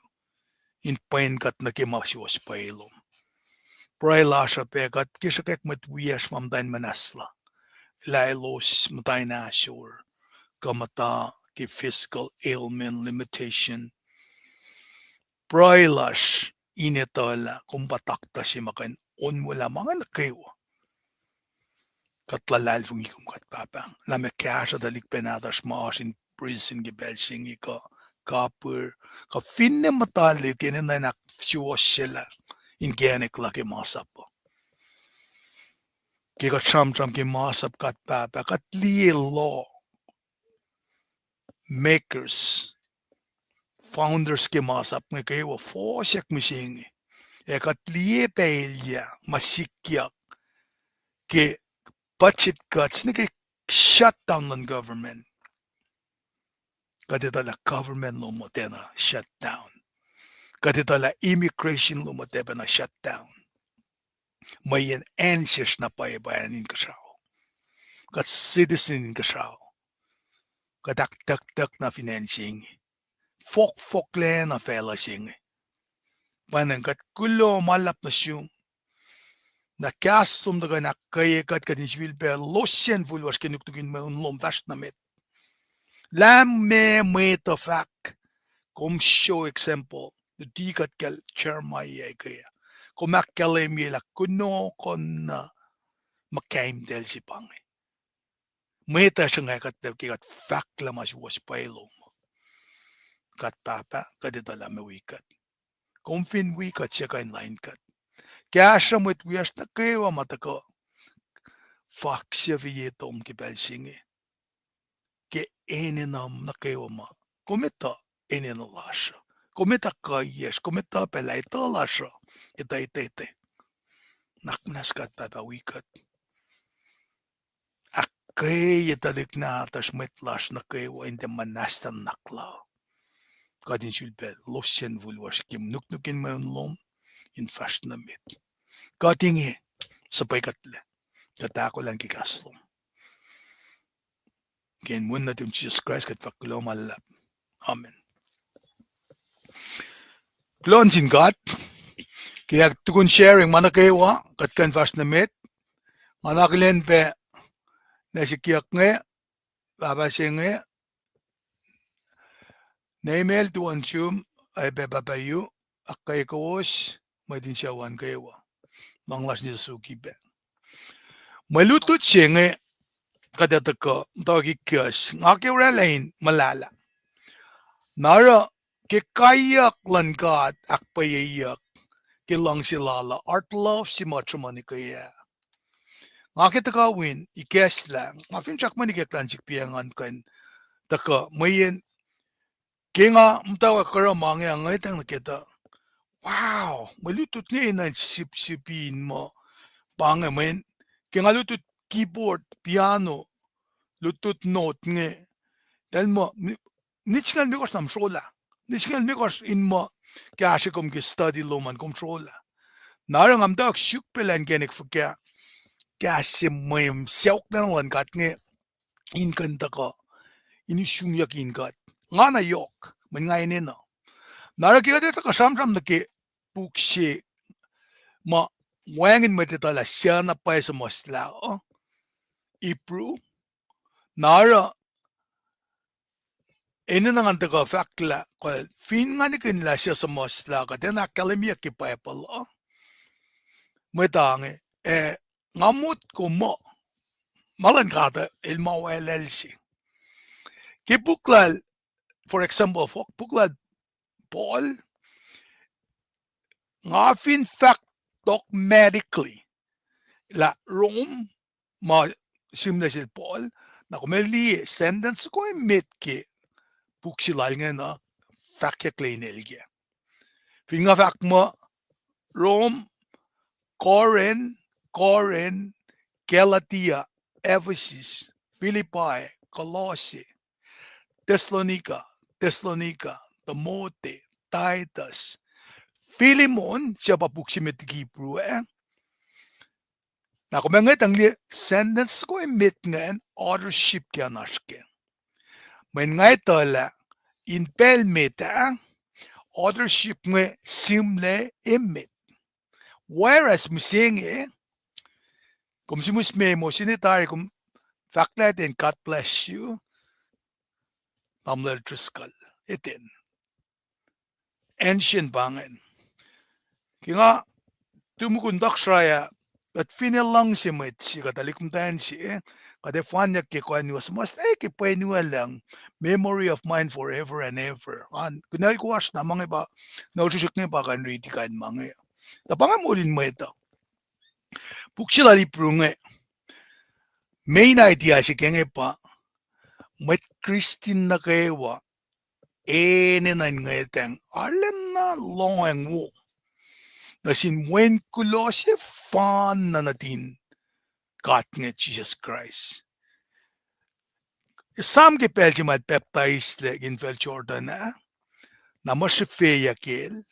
in pain kat na kimaswas pailom. Pray lasha pe kat kisakek met wiyash mamdain munasla. Lailos matain ashur. Kamata ki physical ailment limitation. Pray lash inetala kumpatakta si makan on wala mga nakayo. Katlalal fung ikum kat papang. Lame kasha dalik penadas maas in prison gebelsing ika. Kapur ka finne matali kenen na nak sila in genek laki masap po. Kika cham ki masap kat papa kat law makers founders ki masap nga kayo fosyak misingi Ekatliye peilya masikya ke budget cuts nike shut down ng government. Kaditala government lo mo tena shut down. Kaditala immigration lo mo tena shut down. Mayen answers na payabayanin ka siya. Kat citizen ka siya. Kadak na financing. Fok le na fela sing. Panang kat kulo malap na siyum. Na kastum daga na kaya kat kadiswil pe losyen vulwas kinuktukin me unlom vast na met. Lam me to fak. Kom show example. The dikat kel chermay kaya. Kumak kalemi la kuno kon makaim del si pangi. Meta siya kat kat fak lamas was pailom. Kat papa kaditala me wikat. Kumfin wikat siya kain line kat. Kaya siya mo itwiyas na kayo matako. Fak siya viyetom kibelsingi. Ke eninam na kayo ma. Kumita eninalash. Kumita kayes. Kumita pelay talash. Ita. Naknas kat papa wikat. Akay italik na tas metlash na kayo hindi manastan nakla. Kadin silbel losyen vulwas kim nuknukin mo yung lom in fast na mit. Katingi sapay katle. Katako lang kikaslom. Ken mun na tum Jesus Christ kat fakulo malap. Amen. Klon sin God. Kaya tukun sharing mana kayo kat kan fast na mit. Mana kilen pe nasikiyak nge. Babasing nge. Na email to ansum ay pe papayu. Akay kowos. May din siya wan kayo. Manglas niya suki pe. Malutut siya nge. Kadatako. Tawagi kiyas. Ngaki relain malala. Nara kikayak lan God akpayayak. Kilang silala. Art love si matramani kaya. Ngaki takawin. Ikes lang. Ngafin siyak manikiklan sikpiyangan kan. Taka mayin. Kaya mtawa kara mga ngay tang nakita. Wow, malutut nga na sip-sipin mo. Panga man. Kaya lutut keyboard, piano, lutut note nga. Dahil mo, nitsingan mi kos nam shola. Nitsingan mi kos in mo, kaya siya kum study loman kum shola. Narang am tak syuk pelan kenek fukya. Kaya siya mayam siyok na naman kat nga. In kanta ka. Ini syungyak in kat. Nga na yok. Man nga inin na. Nara kaya dito kasam-sam na ki puksi ma wangin mo dito la siya na pa sa musla. Ipru. Nara ina na nga taga fakla. Kaya fin nga ni kinla siya sa musla ka. Then akalimia ki pa epal. May ngamut ko mo. Malan kata ilmaw LLC. Ki buklal, for example, buklal Paul, nga fin fact dogmatically la Rome ma simna sil Paul na kumeli sentence ko mit ke buksilal nga na fact klein elge. Fin nga fact mo Rome, Corinth, Galatia, Ephesus, Philippi, Colossae, Thessalonica, Timothy, Titus, Philemon, siya pa puksimit Hebrew Na kumenget ang sentence ko emit ngayon, authorship kaya naske. Men ngay tala, in pelmeta, authorship nga simle emit. Whereas musingi, kung simusme mo, sinitari kung fact natin, God bless you, pamler triskal, itin. Ancient bangin. Kaya nga, tumukundak siya, at finilang si Mwet, si katalikum tayo si kada fan niya kikuha niwas, mas kipuay niwa lang, memory of mine forever and ever. Kunay kuwas na mga iba, naususik niya pa kan riti kan mga. Tapangan mo rin mo ito. Puksila liprunga, main idea si kenge pa, Mwet Christine na kayo, ninan nga itang, alam na long ang wo. na sin wen kulo si fan na natin kat nga Jesus Christ. Sam ke pelchi mat baptized le in fel Jordan na mo si feya kel.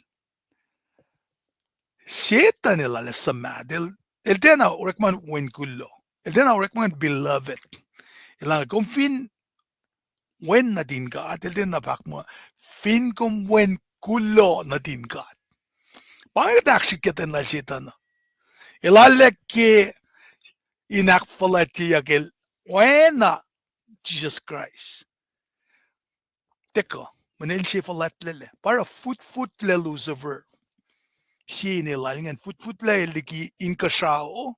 Satan nila le samad. El tena orek man wen kulo. El tena orek man beloved. Ilang kung fin wen natin kat. El tena pak mo fin kung wen kulo natin kat. Pangit aksik keten la Satan. Ilalek ke inakfalati yakel wena Jesus Christ. Teko, manil siya falat lele. Para foot le Lucifer. Siya nilalingan foot le liki inkasao.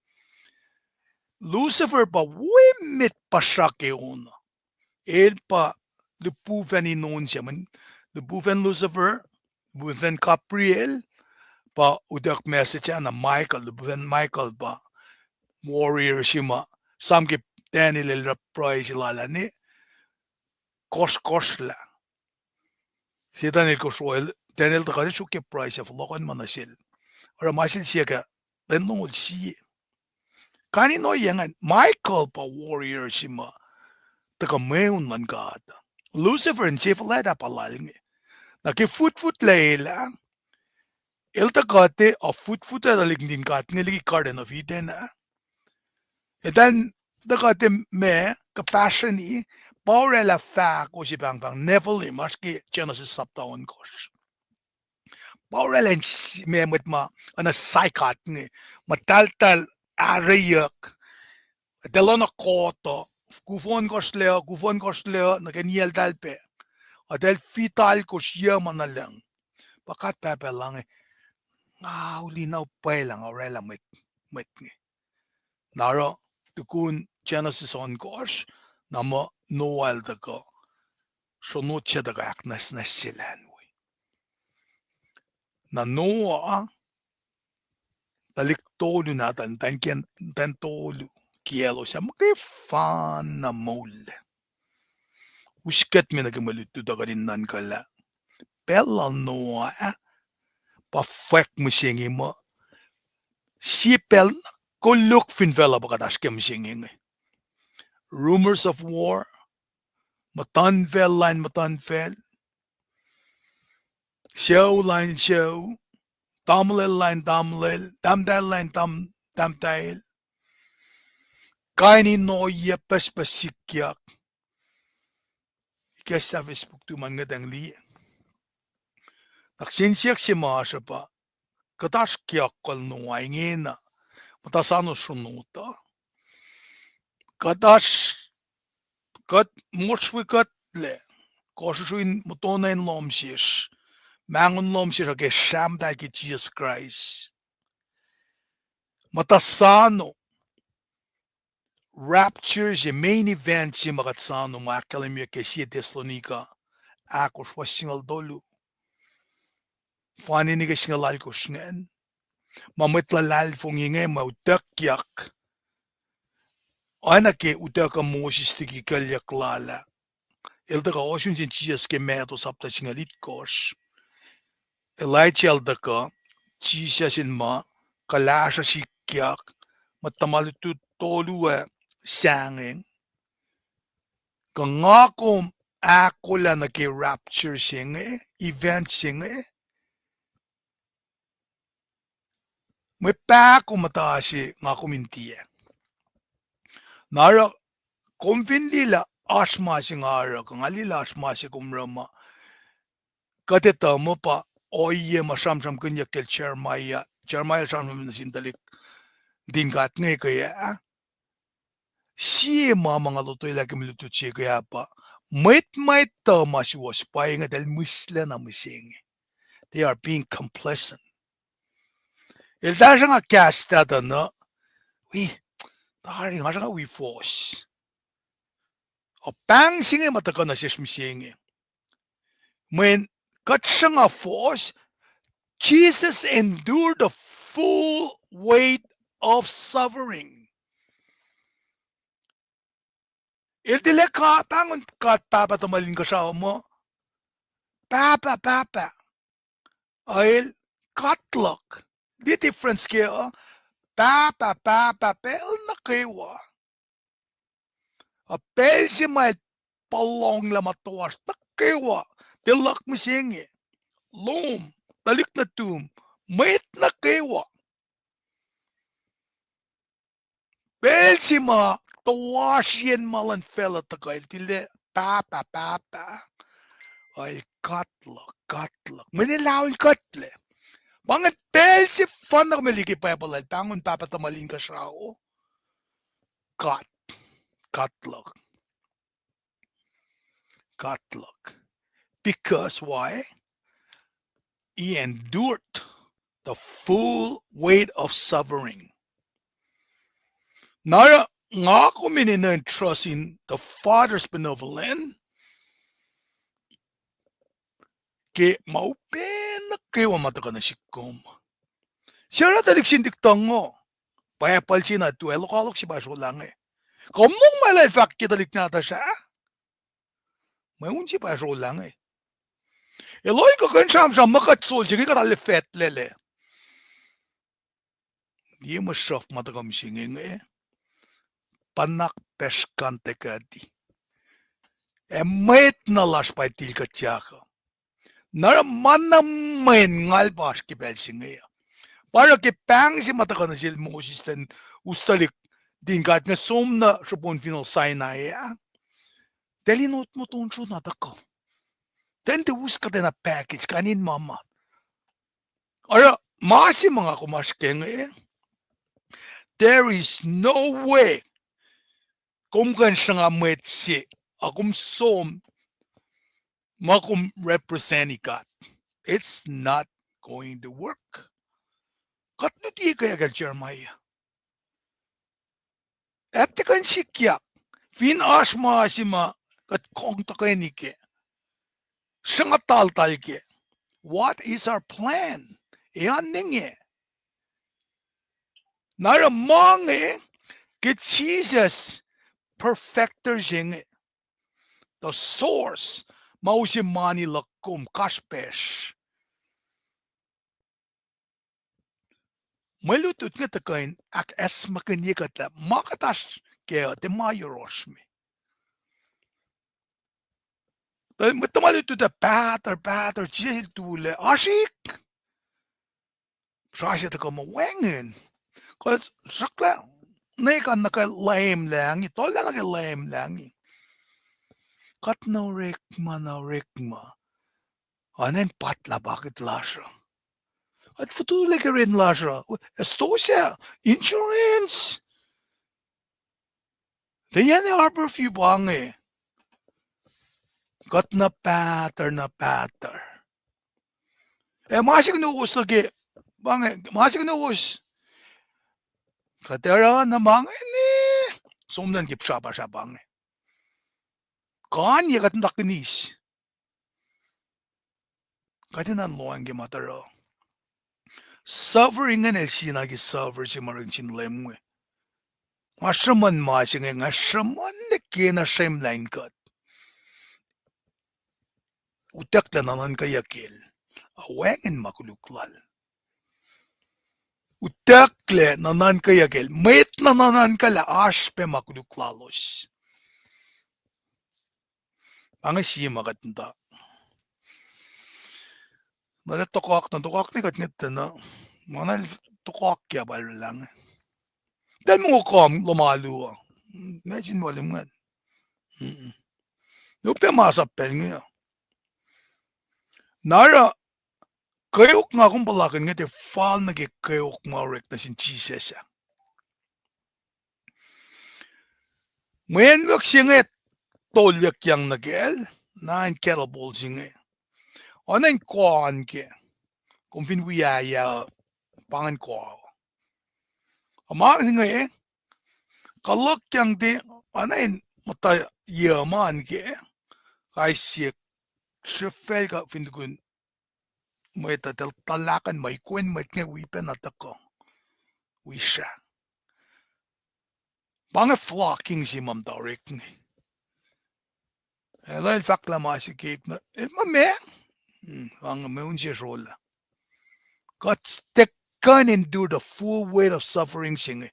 Lucifer pa wimit pa siya ke una. El pa lupuven inon siya. Lupuven Lucifer, lupuven Gabriel, pa udak message na Michael, lupuven Michael pa. Warrior siya ma. Samke Daniel el reprise ilala ni. Kos la. Si Daniel kosuel, Daniel ta kasi suke price of lokon manasil. Ora masil siya ka, then nungol siya. Kani no yangan, Michael pa warrior si ma, taka meun man gata. Lucifer and siya falada palal ngi. Naki foot layla, il ta kate a foot la lignin kat ngi ligi garden of Eden. E dan ta kate me, kapassion i, Paurela fa ko si bang Neville maski Genesis saptaon kos. Paurela me met ma ana psychat ni mataltal arayak delona koto kufon kosleo na kaniel dalpe adel fital ko siya manalang pakat pepe lang uli na pa lang aurela met ni naro tukun Genesis on kos namo Noel da ko sunod siya daga aknas na silan. Na Noah, taliktolo natin, tantolo, kielo siya, makifan na mole. Uskat mi nagamaluto daga rin nan kala. Pela Noah, pa-fek mo singi mo. Sipel na koluk finvela bakatas kem singi. Rumors of war, matanvel line matanvel, show line show, tamlel line tamlel, tamdal line tamtail. Kaini no ye pespesikyak. Ikas sa Facebook tu man nga dang li. Naksinsiyak si Masha pa. Katash kyak kal no ay ngena. Matasano sunuta. Katash kat moshwi kat le. Koshuin motonain lomshish. Mangon lomshish ake shamda ki Jesus Christ. Matasano. Rapture je main event si makatsano makalimya ke si Thessalonica. Ako shwa singal dolu. Fani ni ke singal alko shnen. Mamitlalal fong inge mautakyak. Aina ke utaka Moses tiki kalyak lala. Iltaka oshun sin Jesus ke meto sapta singalit kosh. Elijah aldaka Jesus in ma kalasha sikyak matamalutu tolua sanging. Kangako ako la na ke rapture singe, event singe. May pa ako mataasi nga kumintiya. Nara konvindila asma singara kang alila asma si kumrama. Kateta mo pa oye masam kanya kel Jeremiah samsam na sindalik din kat ngay kaya siya mga lutoy lagi miluto siya kaya pa mait ta masiwas pa nga dahil musla na musing. They are being complacent. Il dahil nga cast na dahil nga we force. O pang singe mataka na siya singe. When kat siya nga force, Jesus endured the full weight of suffering. Il dile ka pangon kat papa tumalin ka siya mo. Papa. Ay katlok. the difference ke pa pel na kewa a pel si mai palong la matuas na kewa tilak misingi lom talik na tum mwet na kewa pel si ma tuasien malan fella takail tilde pa ay katlak menilaul katle banget pel si fan na meliki pa palal pangun papatamalin ka sao katlak because why he endured the full weight of suffering. Nara nga ako trust in the Father's benevolence ke maupen na kewa mataka na sikom. Siya talik sindik tango. Payapal sina tuelo kalok si baso lang Komong malay fak kita lik nata siya. Mayun si baso lang Eloy ko kan sam makatsul sige ka talifet lele. Di mo shaf matakam singing panak peskante kadi. Mwet na las pa tilka tiyaka. Nara manamain ngal pas ki belsinge. Para ki pang si mataka na sil Moses ten ustalik din kat nga som na shupon final signa Delinot mo tunso na tako. Ten te uska na package kanin mama. Ara masi mga kumaskeng there is no way kung kan siya nga mwet si akum som makum represent ikat. It's not going to work. Katnuti kaya ka Jeremiah. At kan sikyak. Fin asma asima kat kong takenike. Siya nga tal ke. What is our plan? Iyan ninge. Naramang kit Jesus perfecter jing. The source mausimani lakum kashpesh. Malutut nga takain ak es makanyikata makatas kaya te mayorosmi. Malutut a pater jil tule ashik. Sasya taka mawengen. Kaya sakla nekan naka lame lang ito lang naka lame lang kat na rekma. Anen patla bakit lasha. At futule ka rin lasha. Esto siya. Insurance. Diyan harbor few bang Kat na pater. Masik nukus lagi. Bang masik nukus. Katera na mga Somnan kip siya bang Kan kat nakinis. Katinan loang ki mataro. Suffering nga sinagi suffer si maring lemwe. Ngasyaman masing ngasyaman na kina same line cut. Utak na nanan kayakil. Awengin makuluklal. Utak le nanan kayakil. Mwet na nanan kala aspe makuluklalos. Ang siya makatanda. Nala tukak ni kat ngit na. Manal tukak kya balo lang. Dahil mo kom lumaluwa. Imagine mo alam nga. Yung pimasapel nga. Nara, kayok nga akong balakan nga, te fall nagikayok maurek na sin Jesus. Ngayon wak siya nga, tolyak yang nagel, nain kettlebell siya nga. O nain kuhaan ke, kung finwiyaya, pangan kuhaan. Ama nga kalak yang di, anain mata yaman ke, kay siya, siya ka findugun, may talakan may kwen may nga wipen at ako. Wisha. Banga flocking si Mam Tarik ni. Dahil fakla masih cake na, mamaya, banga may unsiya rola. Kat stek can endure the full weight of suffering singe.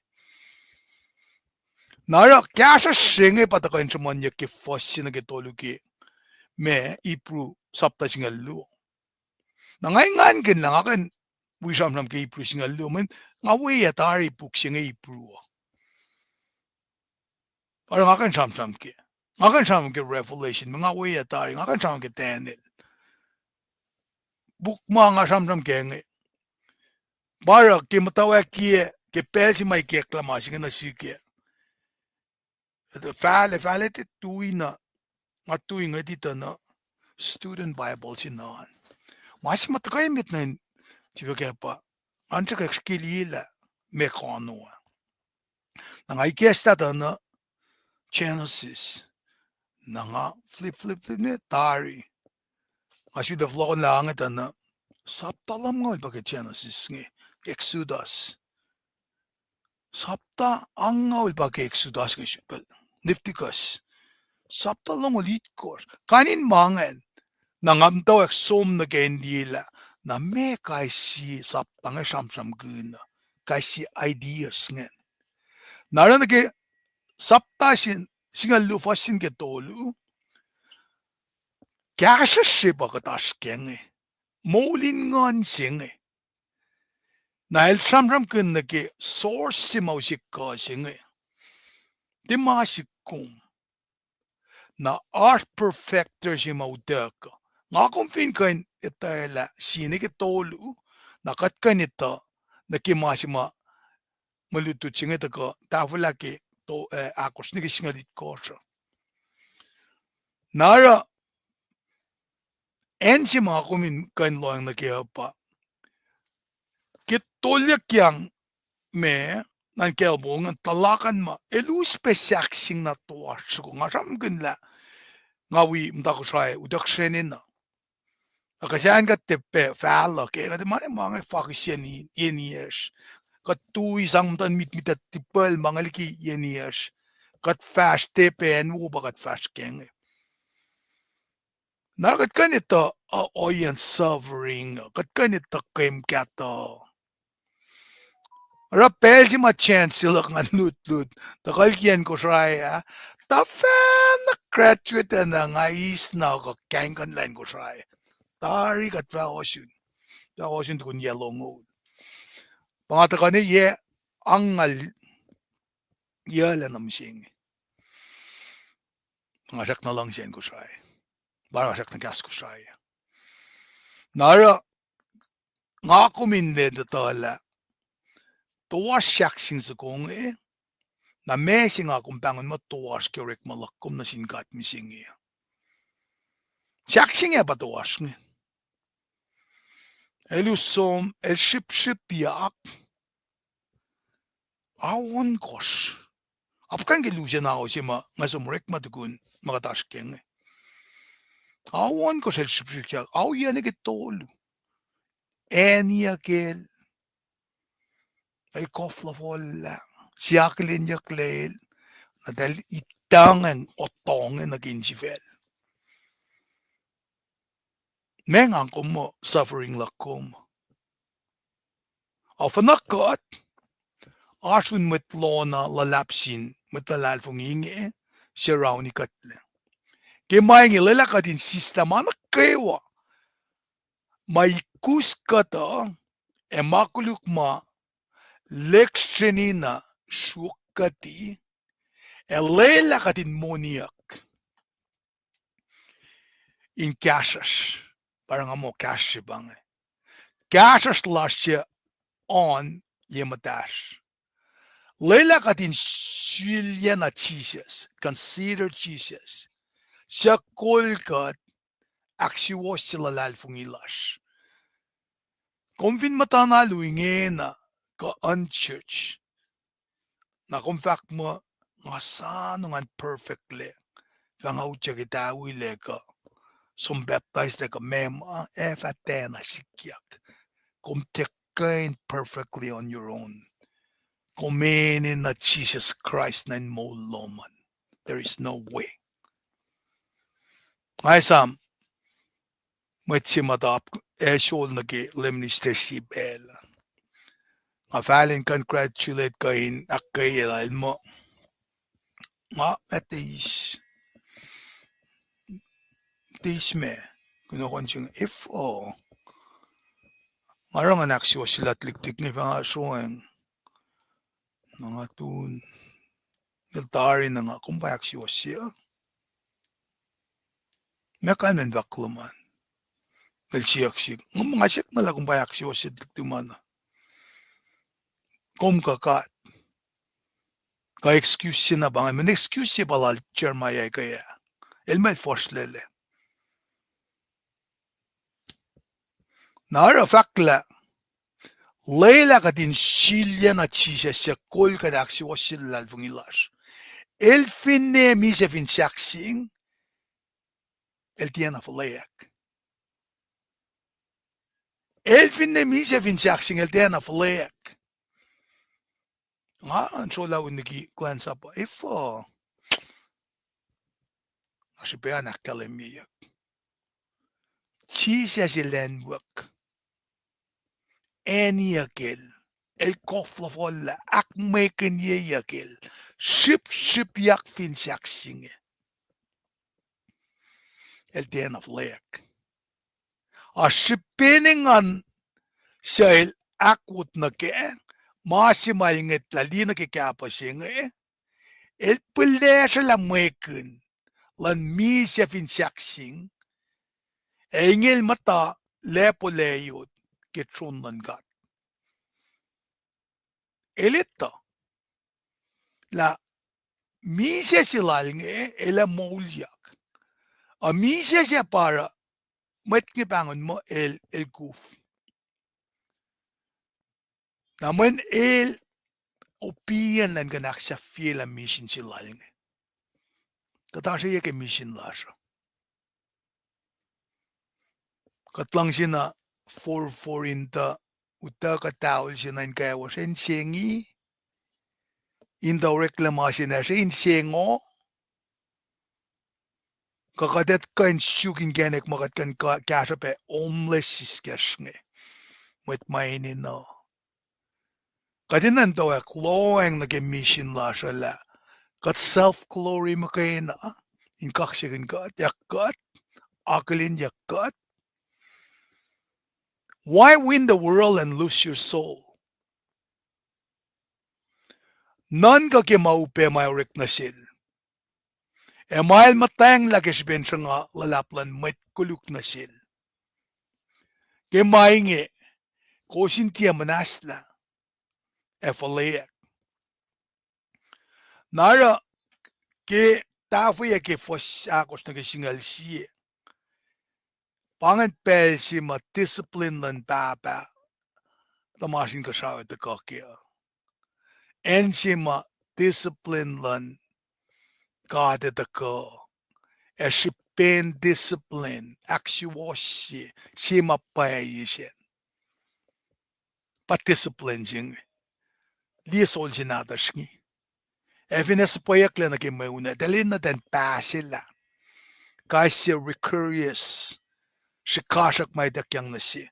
Nara kasha singe pataka intramonya ke fossina ke toluki me ipru sapta singalu. Nangaingan kin lang akan wisam nam ke ipru singalu men ngawi atari puk singe ipru. Parang akan sam ke. Akan sam ke revelation ngawi atari akan sam ke Daniel. Buk mga sam ke nge. Bara ke matawa kie ke pelsi mai ke klamasi na sige. Fale te tuina nga dito na student Bible sinan. Mas matakay mit na tiba kaya pa. Antra ka skilila me kano. Nang ay kesta na Genesis. Nanga flip ne tari. Asu da vlog lang ito na saptalam nga iba Genesis nge. Exodus. Sapta ang nga iba Exodus nge shupal. Niftikas. Sapta lang ulit ko. Kanin mangan. Nangamtaw ek som na gendila. Na me kai si sapta nga samsam guna. Kai si ideas ngen. Nara na ke sapta singa lufasin ke tolu. Kaya siya katas kenge. Molin ngan singe. Na el samsam guna ke source si mausik ka singe. Di masikum. Na art perfecter si maudaka. Nga kung fin kain itala sine ke tolu. Nakat kan ita na kimasima malutut singe taka tafula ke to akos ni kisingalit ko siya. Nara en si mga kumin kain loang na kaya pa. Kitolyak yang me nan kelbo ng talakan ma elu spesak sing na tuwa siya ko. Nga siyang gunla ngawi mtako siya udak siya na. Kasi ang katipe fala kaya kati mga fakis yan years. Kat tu isang tan mit tipel mga liki years. Kat fast tepe en mo ba kat fast kenge. Nakat kanito oyan suffering. Kat kanito kem kato. Rapel si ma chance sila nga lut. Takal kiyan ko siya. Ta fan na graduate na nga is na ka kengkan line ko siya. Tari kat faosun. Faosun tukun yellow ngod. Pangata ka ni ye angal yala nam sing. Ngasak na lang siyan ko siya. Bara ngasak na gas ko siya. Nara nga kuminde datala. Tuwas siyak sing sa kong na may sing akong bangon mo tuwas kirek malakom na singkat mi sing siyak sing pa tuwas nga. Elusom el ship yak. Awon kosh. Apkan gelusia na ako si nga sumrek matukun makatas keng. Awon kosh el ship yak. Aw yan tolu. Enya kel. Ay kofla folla. Siyaklin yaklel. Nadal itangan otongen na kinsifel. Mengang ko mo suffering lakom. Afanak asun met lona lalapsin met lalalfong inge siya raw ni katle. Kaya lalakatin sistema na kewa. May kus kata makuluk ma lekstrenina shukati lalakatin moniak. In kasas. Parang mo kasas bang. Kasas lasya on yematash. Lalakatin silya na Jesus. Consider Jesus. Siya kolkat aksiwas sila lalfong ilash. Kung mata na luingin na ka-unchurch. Na kung fact mo, nga saan nga perfectly. Kang hautya kita wile ka. Som baptized ka mema, fatena sikyak. Kung tekain perfectly on your own. Kumainin na Jesus Christ na mo loman. There is no way. Ay sam, mwet si matap, shol nagi lemnister si bela. Nga congratulate kain akkay ilail mo. Nga ateis me. Kuno konching if o. Nga naksyo sila tliktik ni nga suweng. Nga tun. Niltari na nga kumpayaksyo siya. Mekanen bakluman. Nilsiyaksik. Nga mga sik na lang kumpayaksyo siya tliktimana. Kakat. Ka excuse na ba? Men excuse balal chermaya kaya. Elmel forslele. Nara fakla. Leila katin Chilya na chisha siya kol kadaksi wasil lalfungilas. El finne mise fin saksing. El tiena fuhleak. El finne mise fin saksing el tiena fuhleak. Nga an so law niki glance up. Ifo. Asipea nakkalemiyak. Chisha silenwak. Eniakil. El kofla folla. Akmeken yeyakil. Ship yak fin saksing. El tiena fuhleak. Asippeningan siya akut na ke. Masimal nget lalina ke kapa singe. El pulesha la mweken. Lan misya fin saksing. Engel mata lepo leyot. Ketron lan gat. Elita. La misya silal nge. Ela moulyak. A misya siya para. Mwet nge pangon mo el guf. Naman el opian lan ganak sa fiel a mission silal nge. Kata siya ke mission lasa. Katlang siya na 4 inta uta katawal siya na kaya wasen sengi. Inta reklamasi na siya insengo. Kakadet kan syukin ganek makat kan kasa pe homeless siskas nge. Mwet mainin no. Kadinan to glowing na ke mission lasa la. Kat self-glory makay na. Inkaksikin kat yakat. Akalin yakat. Why win the world and lose your soul? None ka ke maupe mayorek na sil. E mail matang lakis ben nga lalaplan mwet koluk na sil. Ke mainge kosintia munasla. E fuhleak. Nara ke tafuya ke fos akos na ke singal siye. Pangan pel si ma discipline lan baba. Tamasin ka sawa te kakya. En si ma discipline lan kade te ka. E si pen discipline. Aksiyosye. Si ma payisyen. Pa discipline jing. Liye sol sinadashki. E fines payakla na ke mauna. Dalin na den pasila. Kasi recurious. Si kasak may dakyang na si.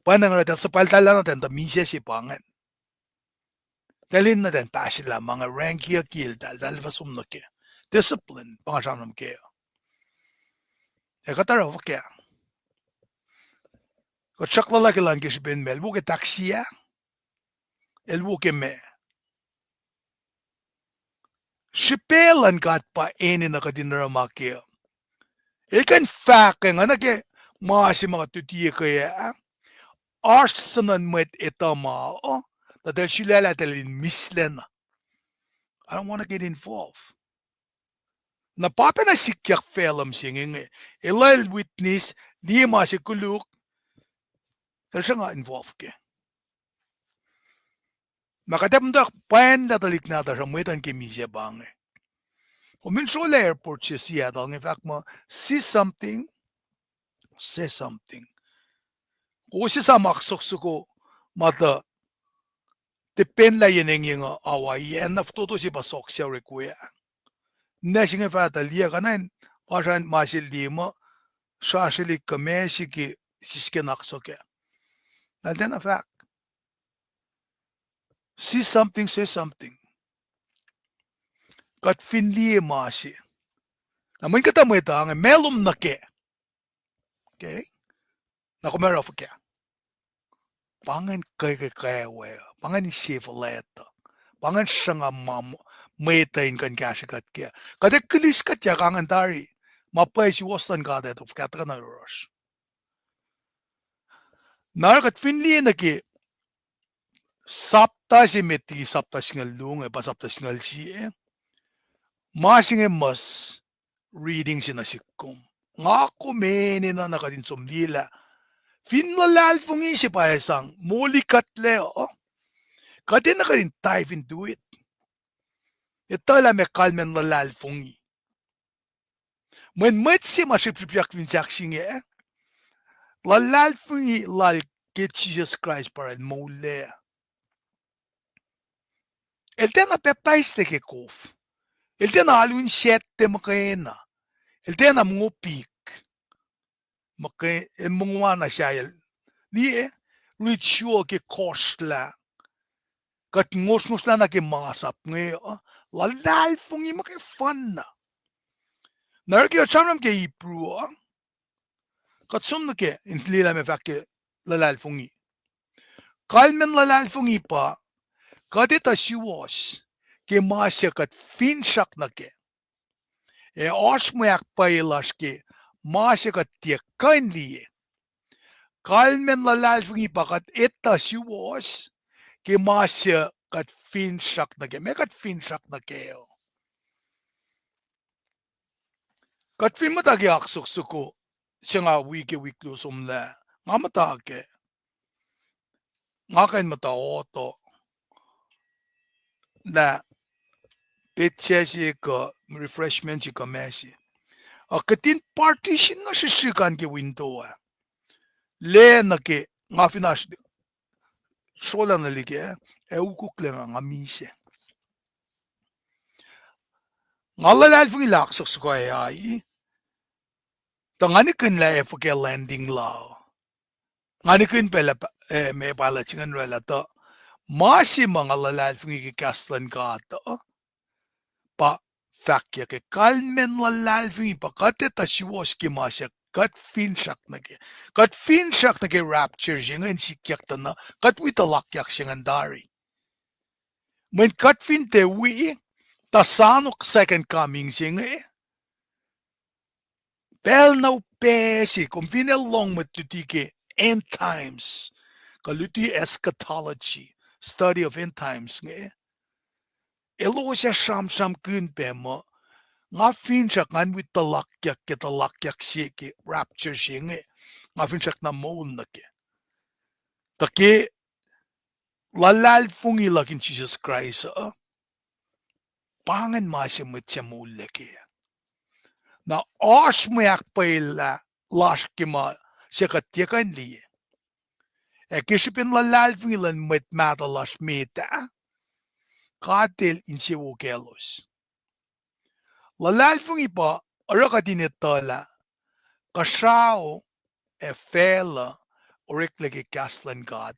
Panang natin sa paltala natin, ta misya si pangan. Dalin natin pa sila mga rankia kill dalvasum na kaya. Discipline, pangasam nam kaya. E katara wa kaya. Katsak lalaki lang kisi ben mel, buke taksiya. El buke me. Sipelan kat pa eni na kadinara makia. Ikan fakeng anak ke masi mga tutiye kaya. Arsanan mwet etama o. Tadal silala talin mislen. I don't want to get involved. Na papa na sikyak film singing ilal witness di masi koluk. El siya nga involved ke. Makadamdak pan na talik na ta siya mwetan ke misya bang. Uminsula airport siya Seattle. In fact mo, see something, say something. Kung siya sa maksoksuko mata depend la yun yung away yan na tuto si pasok siya rekuya. Na siya nga fata liya ka na asan masil di mo sasilik ka mesiki siskenaksok ya. Na then a fact. See something, say something. Kat finlie masi. Naman kata mo ito, ang melum na ke. Okay? Nakumera for ke. Pangan kaya we. Pangan isip leto. Pangan sanga meta in kan kashikat ke. Kata kilis kat ya kangan tari. Mapay si wastan kada ito. Kata ka na rush. Narakat finlie na ke. Sapta si meti sapta singal lunga pa sapta singal siye. Masing mas reading sinasikum. Nga kumeni na nakadin sumlila. Finlalal fung isip ay sang muli katleo. Kati nakadin dive into it. Ito la me kalmen lalal fungi. When mwet si masipsipyak vinchak singe. Lalal fungi lal ke Jesus Christ para el mole. El tena peptaiste ke kof. El tena alun sette makena. El tena mngopik. Makay mungwana siya. Ni ritual ke kostla. Kat ngos na ke masap ngayon. Lalal fungi makay fun na. Narki achanam ke ipru. Kat sum ke intlila me fakke lalal fungi. Kalmen lalal fungi pa. Kat ita siwas. Ke masya kat finshak na ke. Osmoyak pa ilas ke. Masya kat tiyakan liye. Kalmen lalal fungi pa kat ita siwas. Ke masya kat finshak na ke. Me kat finshak na ke. Kat fin mata ke aksuk suko. Siya nga wiki sumla. Nga mata ke. Nga kain mata oto. Na petche si ka refreshment si ka mesi. Katin partition na sisikan ke window. Le na ke nga finash. Sola na lige. Ukuk le nga mise. Nga lalal fungi laksuk suko ay. Tangani kin la ke landing lao. Ngani kin pala me pala chingan rela to. Masi mga lalal fungi ke kaslan ka to. Pa fakya ke kalmen lalal fungi pa kateta siwas ke masya kat finshak na ke. Kat finshak na ke rapture singan sikyak ta na kat wita lakyak singan dari. Men kat fin te wi tasanok second coming singa Bel na pesi kung finalong matutike end times. Kaluti eschatology, study of end times nga. Elo siya sham kun pe mo. Nga fin siya kan with talakyak siya ke rapture siya nga. Nga fin siya na moul na ke. Take lalal fungi lakin Jesus Christ. Pangan ma siya mat siya moul na ke. Na os mo yak pa ila lash ke ma siya katyakan liye. Kishipin lalal fungilan met matalas meta. Katil in siwo kelos. Lalal fungi pa arakatin itola. Kasao fela orek lagi kaslan God.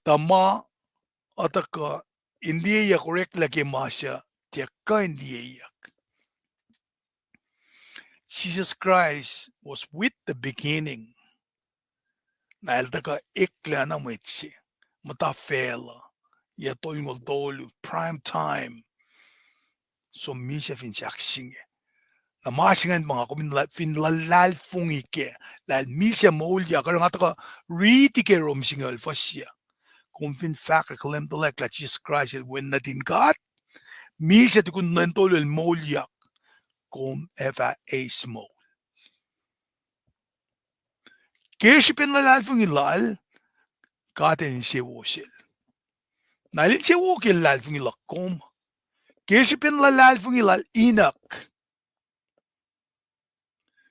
Tama ataka hindi yak orek lagi masya tiaka hindi yak. Jesus Christ was with the beginning. Nail taka ikla na mwetsi. Mata fela. Yatol ngol prime time. So misya fin siaksinge. Na masingan mga kumin fin lalal fungike. Lal misya maulya. Karang ataka riti ke rom singal fasya. Kung fin faka kalem talek la Jesus Christ when natin God. Misya tukun nantol el maulya. Kung eva ace mo. Kishipin lalal fungilal. Katen siya wosil. Nalin siya wokil lal fungilak kom. Kishipin lalal fungilal inak.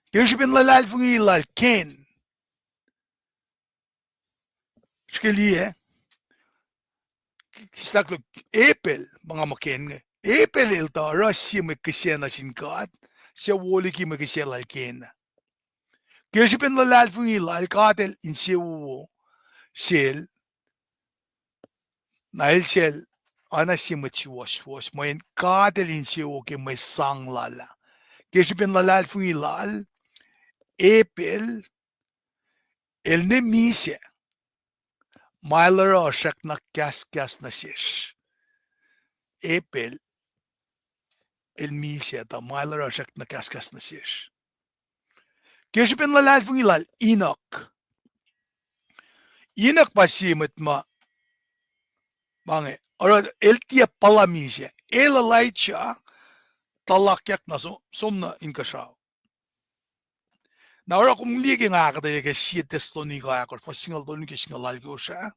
Kishipin lalal fungilal ken. Skaliye. Kistaklo epel mga maken nga. Epel ilta rasya may kisya na sinkat. Siya woli ki may kisya lalken. Kishipin lalal fungilal katel in siya wo sil nailsel anasimachiwas moyen kadelin siyo ke may sanglala. Kesipin lalal fungilal, epel, el ne mise, mailer shak na kas na sish. Epel, el mise ta mailer shak na kas na sish. Kesipin lalal fungilal, inak. Inak pasimit ma, mange, ora el tia palamise, el laicha, talakyak na somna inkashaw. Na ora kung ligi nga kada yung siyetes to ni kaya ko, pasingal to ni kisingal lalgo siya.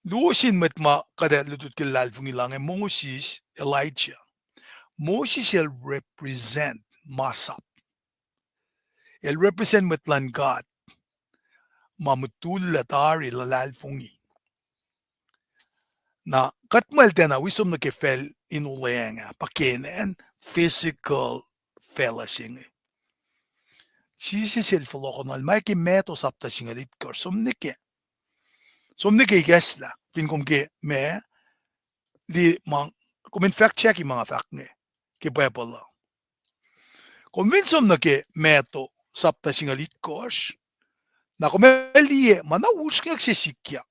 Luosin met ma kada lutut kilal fungilang Moses, Elijah. Moses will represent masap. He'll represent metlan God. Mamutul latari lalal fungi. Na katmal tena wisdom na kefel inulenga pakenen physical fellasing. Jesus el förlåten mig med oss apta singalit som nike gesla fin kom ke med di mang kom in fact check mga fact ne ke Bible kom vin som nake meto sapta singalit kors na kom elie mana uskak se sikya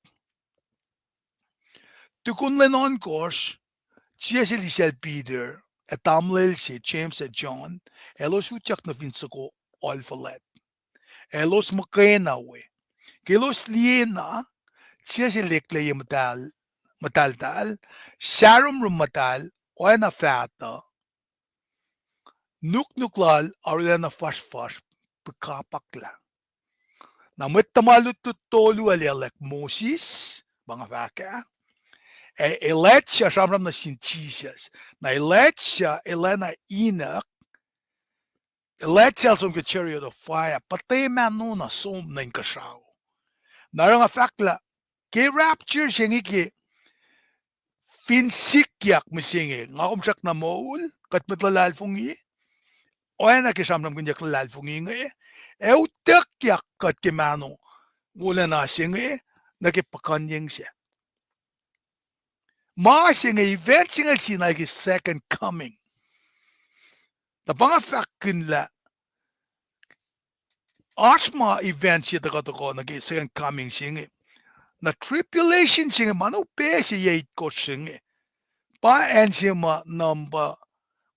tu kun lenon kors Jesus elisel Peter etamlel se James et John elos utyak na fin soko alphalet elos makena we kelos liena siya lekle yung matal sharum rum matal o na fata nuklal arula na fash pagkapakla na metamalut tolu alelek Moses mga faka elet siya shamram na sin Jesus na elet siya elena inak elet siya som ke chariot of fire patay manu na som na inkashaw narang fakla ke rapture singi ke finsikyak misingi ngakom sak na moul kat metlalal fungi oyana ke samram kunjak lalal fungi nge eutekyak kat ke mano wala na singi na ke pakanyeng siya ma singi event singi sina ke second coming na panga fakin la asma event siya takatoko na ke second coming singi na tribulation singa mano pesi yeit ko singa pa en sima number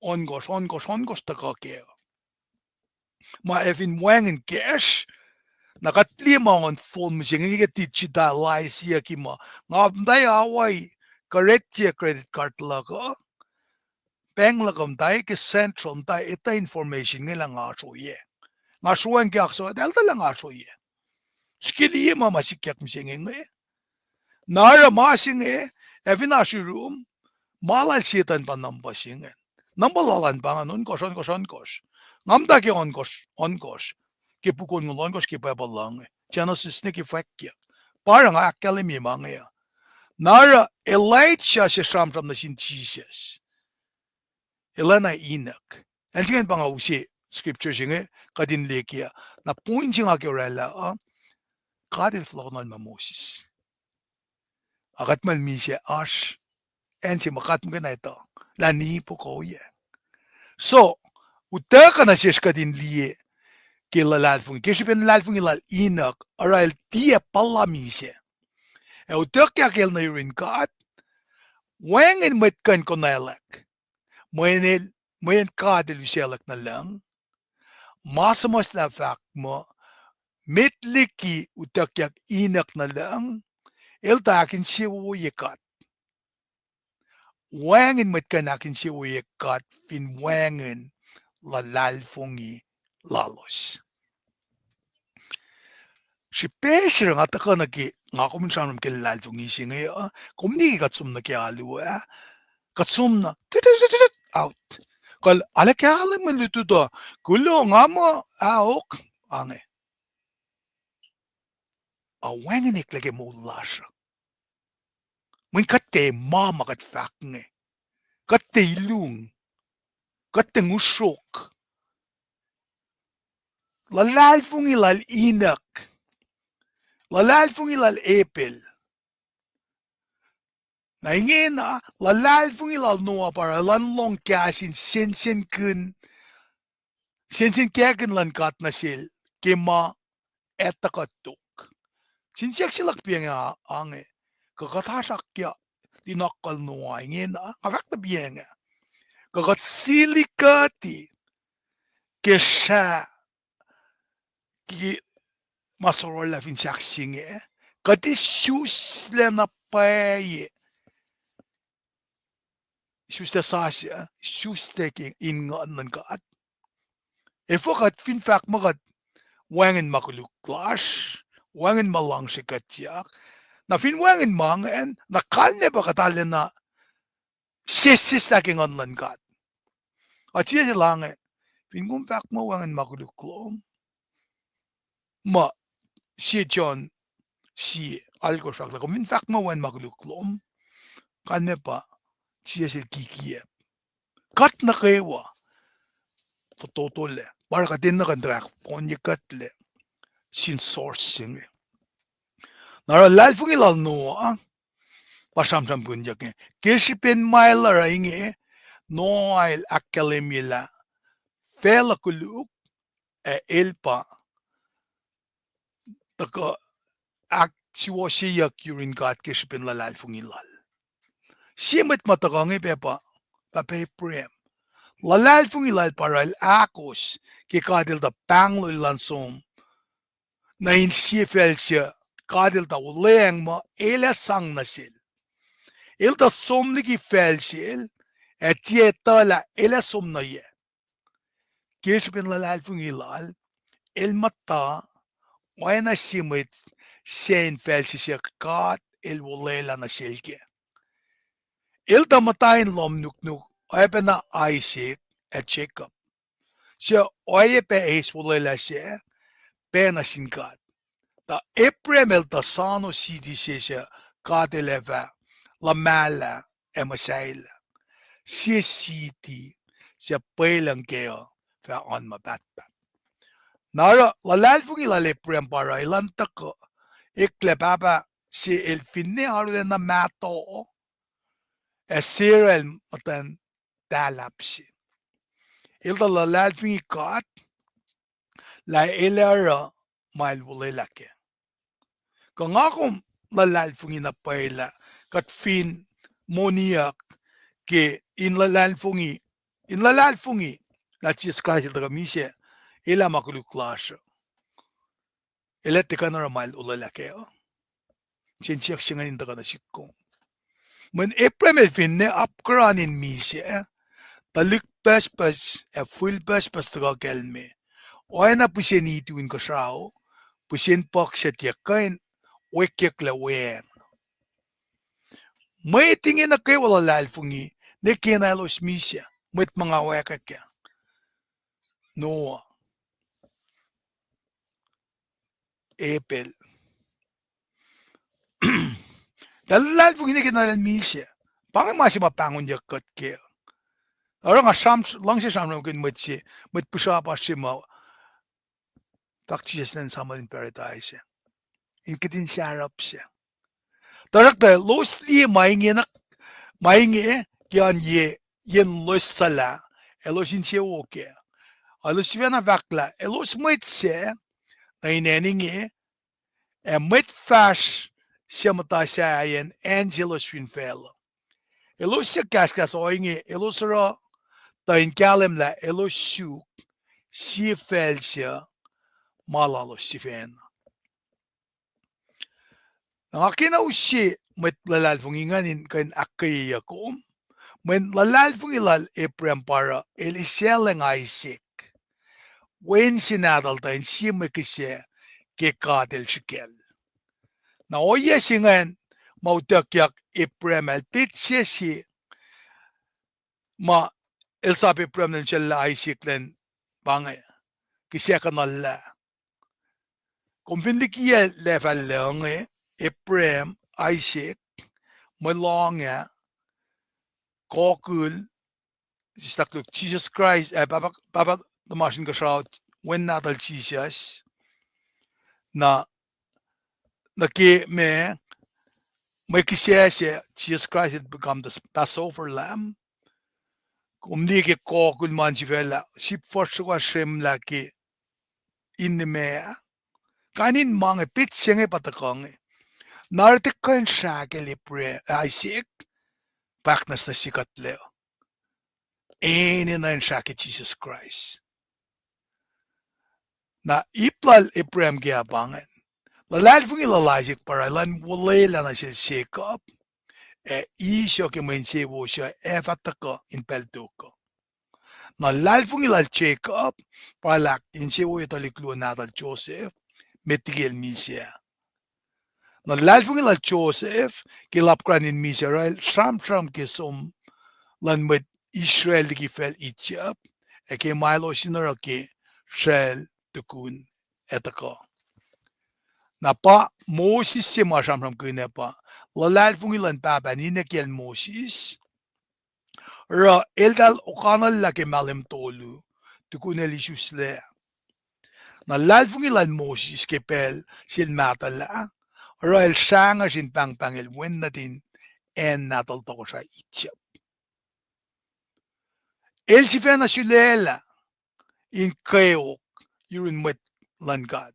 ongos taka ke ma evin wangen cash nakatlima on form singa ke digitalize ya kima ngabdai awai correct credit card lako bank lakom dai ke central dai ita information ngila nga so ye nga suan ke akso dal nga so ye skili ma masikyak singa nge nara masing evina room malal sitan pa nambasingen nambalalan pa nga onkos ngamda ke onkos ke pukon ng onkos ke pabalang Genesis ni ke fakya parang akkalimi mga nara Elijah si shamram na sin Jesus elena inak and sige pa nga usi scripture singe kadin lekia na point singa ke rela kadil flornal ma Moses akat man mi siya ash enti makat mo ito lani po ko ye so utaka na siya kadin liye kilalal fungi kisipin lalal fungi lal inak aral tia pala mi siya utaka kel na yurin kat wangin metkan ko nailak moyen kadil usialak na lang masamas na fact mo mitliki utaka inak na lang iltakin siya wuyikat wangen metkan siya wuyikat fin wangen lalal fungi lalos si pesir nga taka nagi nga kumunsanam ke lalal fungi siya kumni katsum na kialu katsum na out kal alakalim maluto to kulo nga mo aok ange wangen iklage mo lasha Mun katte mama kat fakne. Katte ilung. Katte ngusok. Lalal fung ilal inak. Lalal fung ilal epel. Na inge na lalal fung ilal noa para lan long kasin sen kakin lan kat na sil kema etakatuk. Sinsiak silak pianga ange kakatasak kya dinakal noa inge na avak na pianga kakat silikati kesha ki masorola fin saksinge kati shusle na paye shuste sasya shuste ki inga nan kat efokat fin fak makat wangen makuluk clash wangen malang sikatyak na fin wangen mangen na kalne ba katale na sis taking online kat at siya lange fin kung fak mo wangen makuluk klom ma si John si algo fak la kung fin fak mo wangen makuluk klom kalne pa siya sil kikiye kat na kewa totole para katin na kandrak ponye katle sin sourcing nara lal fungi lal no pasam sam punjake keshipen mailer inge no ail akalemila fela kuluk elpa taka ak siya kurin kat keshipen lal fungi lal simet matakange pepa pape prem lalal fungi lal paral akos ke kadil da panglo lansom na in siefel siya kadil da uleng ma ele sang na sil il da somnigi fel sil etietala ele somna ye keshipen lalal fungi lal el mata waina simit sen fel siya kat el ulela na silke il da matain lom nuknuk oye na Isaac at Jacob siya oye pe es ulela siya pe na sinkat da Epremel da sano sidi siya kadeleva la mala emasaila siya siti siya pelang keo fa on mabatbat nara lalal fungi lal Eprem para ilantak ko ikle papa si el finne haru na mato Sirel matan dalapsi ilda lalal fungi kat la elera mail wulelake kung akong lalal fungi na paila kat fin moniak ke in lalal fungi na Jesus Christ ilda kamisya ila makuluklasyo ila tikanara mail wulelake sinsiyak siya ngayon ka na sikong men Epremel finne apkranin misya talik pespas full pespas taga kelme oena pusen ituin ko sao pusen pak sa tiakain wekek la wen may tingin na kay wala lalfungi ne kinalos misya met mga wekek ya Noah Apple lalfungi ne kinalal misya pangin masih mapangon yakat kaya orang asam langsi sam kin met pusa pa si ma takchis nan sama in paradise in kitin sarap siya tarak ta losli mainge kian yen los sala elos in siya oke alos siya na vakla elos met siya na ineninge met fash siya mata siya yen angelos finfelo elos siya kaskas oinge elos ra ta in kalem la elos siya si fel siya malalos si fen nakakina usi met lalal funginganin kan akay yakom men lalal fungilal Eprem para eliseleng Isaac wen sinadal tain si mekise ke kadel shikel na oye singan mautakyak Eprem el pitse si ma elsap Eprem nen sella Isaac len bange kisya kanalla konfindikia level lange Eprem Isaac malonga kokul stakluk Jesus Christ baba tamashin ka shroud when natal Jesus na ke me may kisya Jesus Christ had become the Passover lamb. Kumdi ke ko kulman si vela si forswa shrem la ke inme kanin mange pit senge patakong nartik kan shake lipre Isaac baknas na sikat leo na shake Jesus Christ na iplal Ibrahim giabangan lalal fungi lalasik para lan wulela na siya Jacob isyo ke mense wo siya fataka in peltoko na lal fungi lal Jacob para lak inse wo italiklo natal Joseph metigel misya na lal fungi lal Joseph kilapkran in misya rail sham ke som lan met Israel ki fel Egypt ke mailo sinara ke shel tukun etaka na pa Moses si masam kune pa lalal fungi lan baba ni kel Moses ra eldal okanal la ke malim tolu tukun elisusle na lal fungi lan Moses ke pel sil matala ra el shanga sin pang el wen natin en natal to sa Egypt el si fena sulela in kewok yun mwet lan God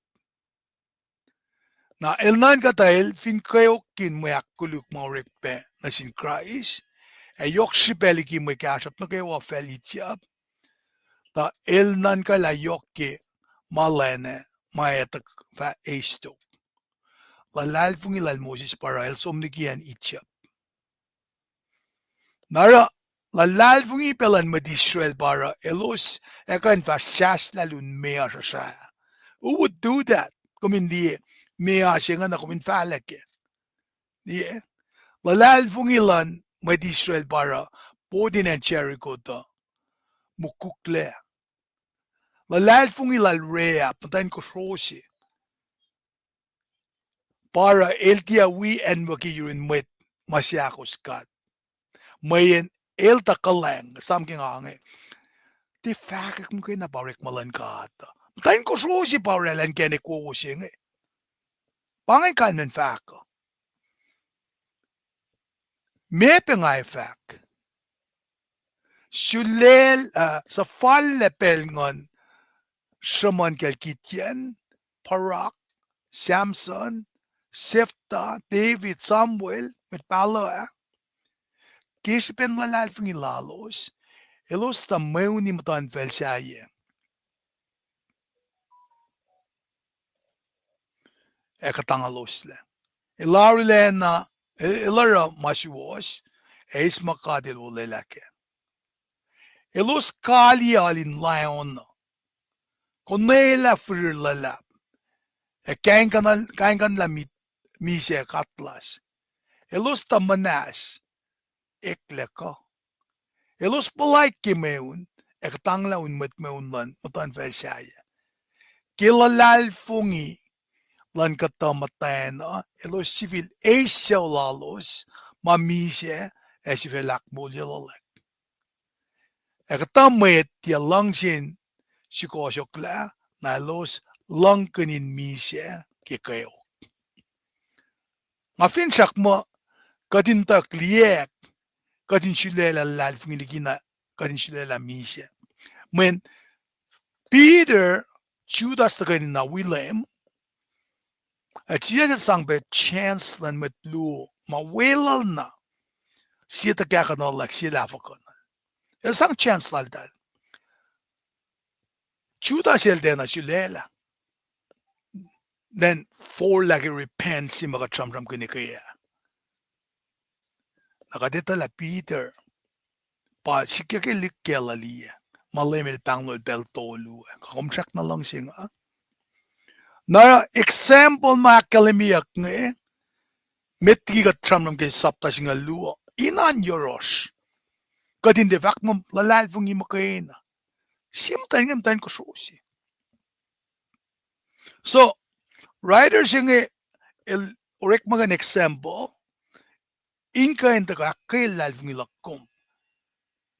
na el nan katael fin kewok kin myak koluk orek pe na sin Christ yok sipeli ki mwe kasap na kewa fel Egypt ta el nan kala yok ke malene maetak fa esto lalal fungi lal Moses para el somni kian Egypt nara lalal fungi pelan med Israel para elos ekan fa shas lalun mea sa who would do that kumindi mea singa na kumin falake die lalal fungi lan med Israel para podin and Jericho to mukukle lalal fungi lal rea patain ko rosi para eltia we and waki yurin met masyakos kat mayen el takalang something ange ti fakak mo kay na barek malan ka ata tain ko rosi parelan kene ko singe pangay kanen fak me pengay fak Shulel sa falle pelngon Shaman Kelkitian, Parak, Samson, Sefta, David, Samuel, met pala kispen malal fungi lalos, elos ta meuni matan fel saye. Ekatangalos le. Ilarile na, ilara masiwas, eis makadil ulelake. Elos kali alin lion, konela frir lalap. Kain kan la mise katlas. Elos ta manas, ekleka. Elos palay kimeun, ektangla un met meun lan, matan fel saya. Kilalal fungi, lan katamatayan, elos sivil eisyaw lalos, mamise, esivil akbol yalalak. Ektamet ya langsin, sikosyokla, na elos langkanin mise, kikayo. Ngafin sakmo, kadintak liek, kadin silela lal fungilikina, kadin silela mise. When Peter, Judas kanin na William, siya sangbe chance lan met lu, mawelal na, siya tagakanolak siya lafakon. Sang chance lal dal. Judas el na silela. Then for lagi repent si mga tram kinikaya. Nakadita la Peter, pa sikya kilikela liya, malimil panglol beltolu, kakumsak na lang siya nga. Na example makalimiyak nga metki ka tram kay sapta siya nga luwa, inan yoros. Kadin de fact mo lalal fungi makayena. Simtan ngam tan ko susi. So, writers yung el orek mga example, inka enta ka kay lal fungi lakom.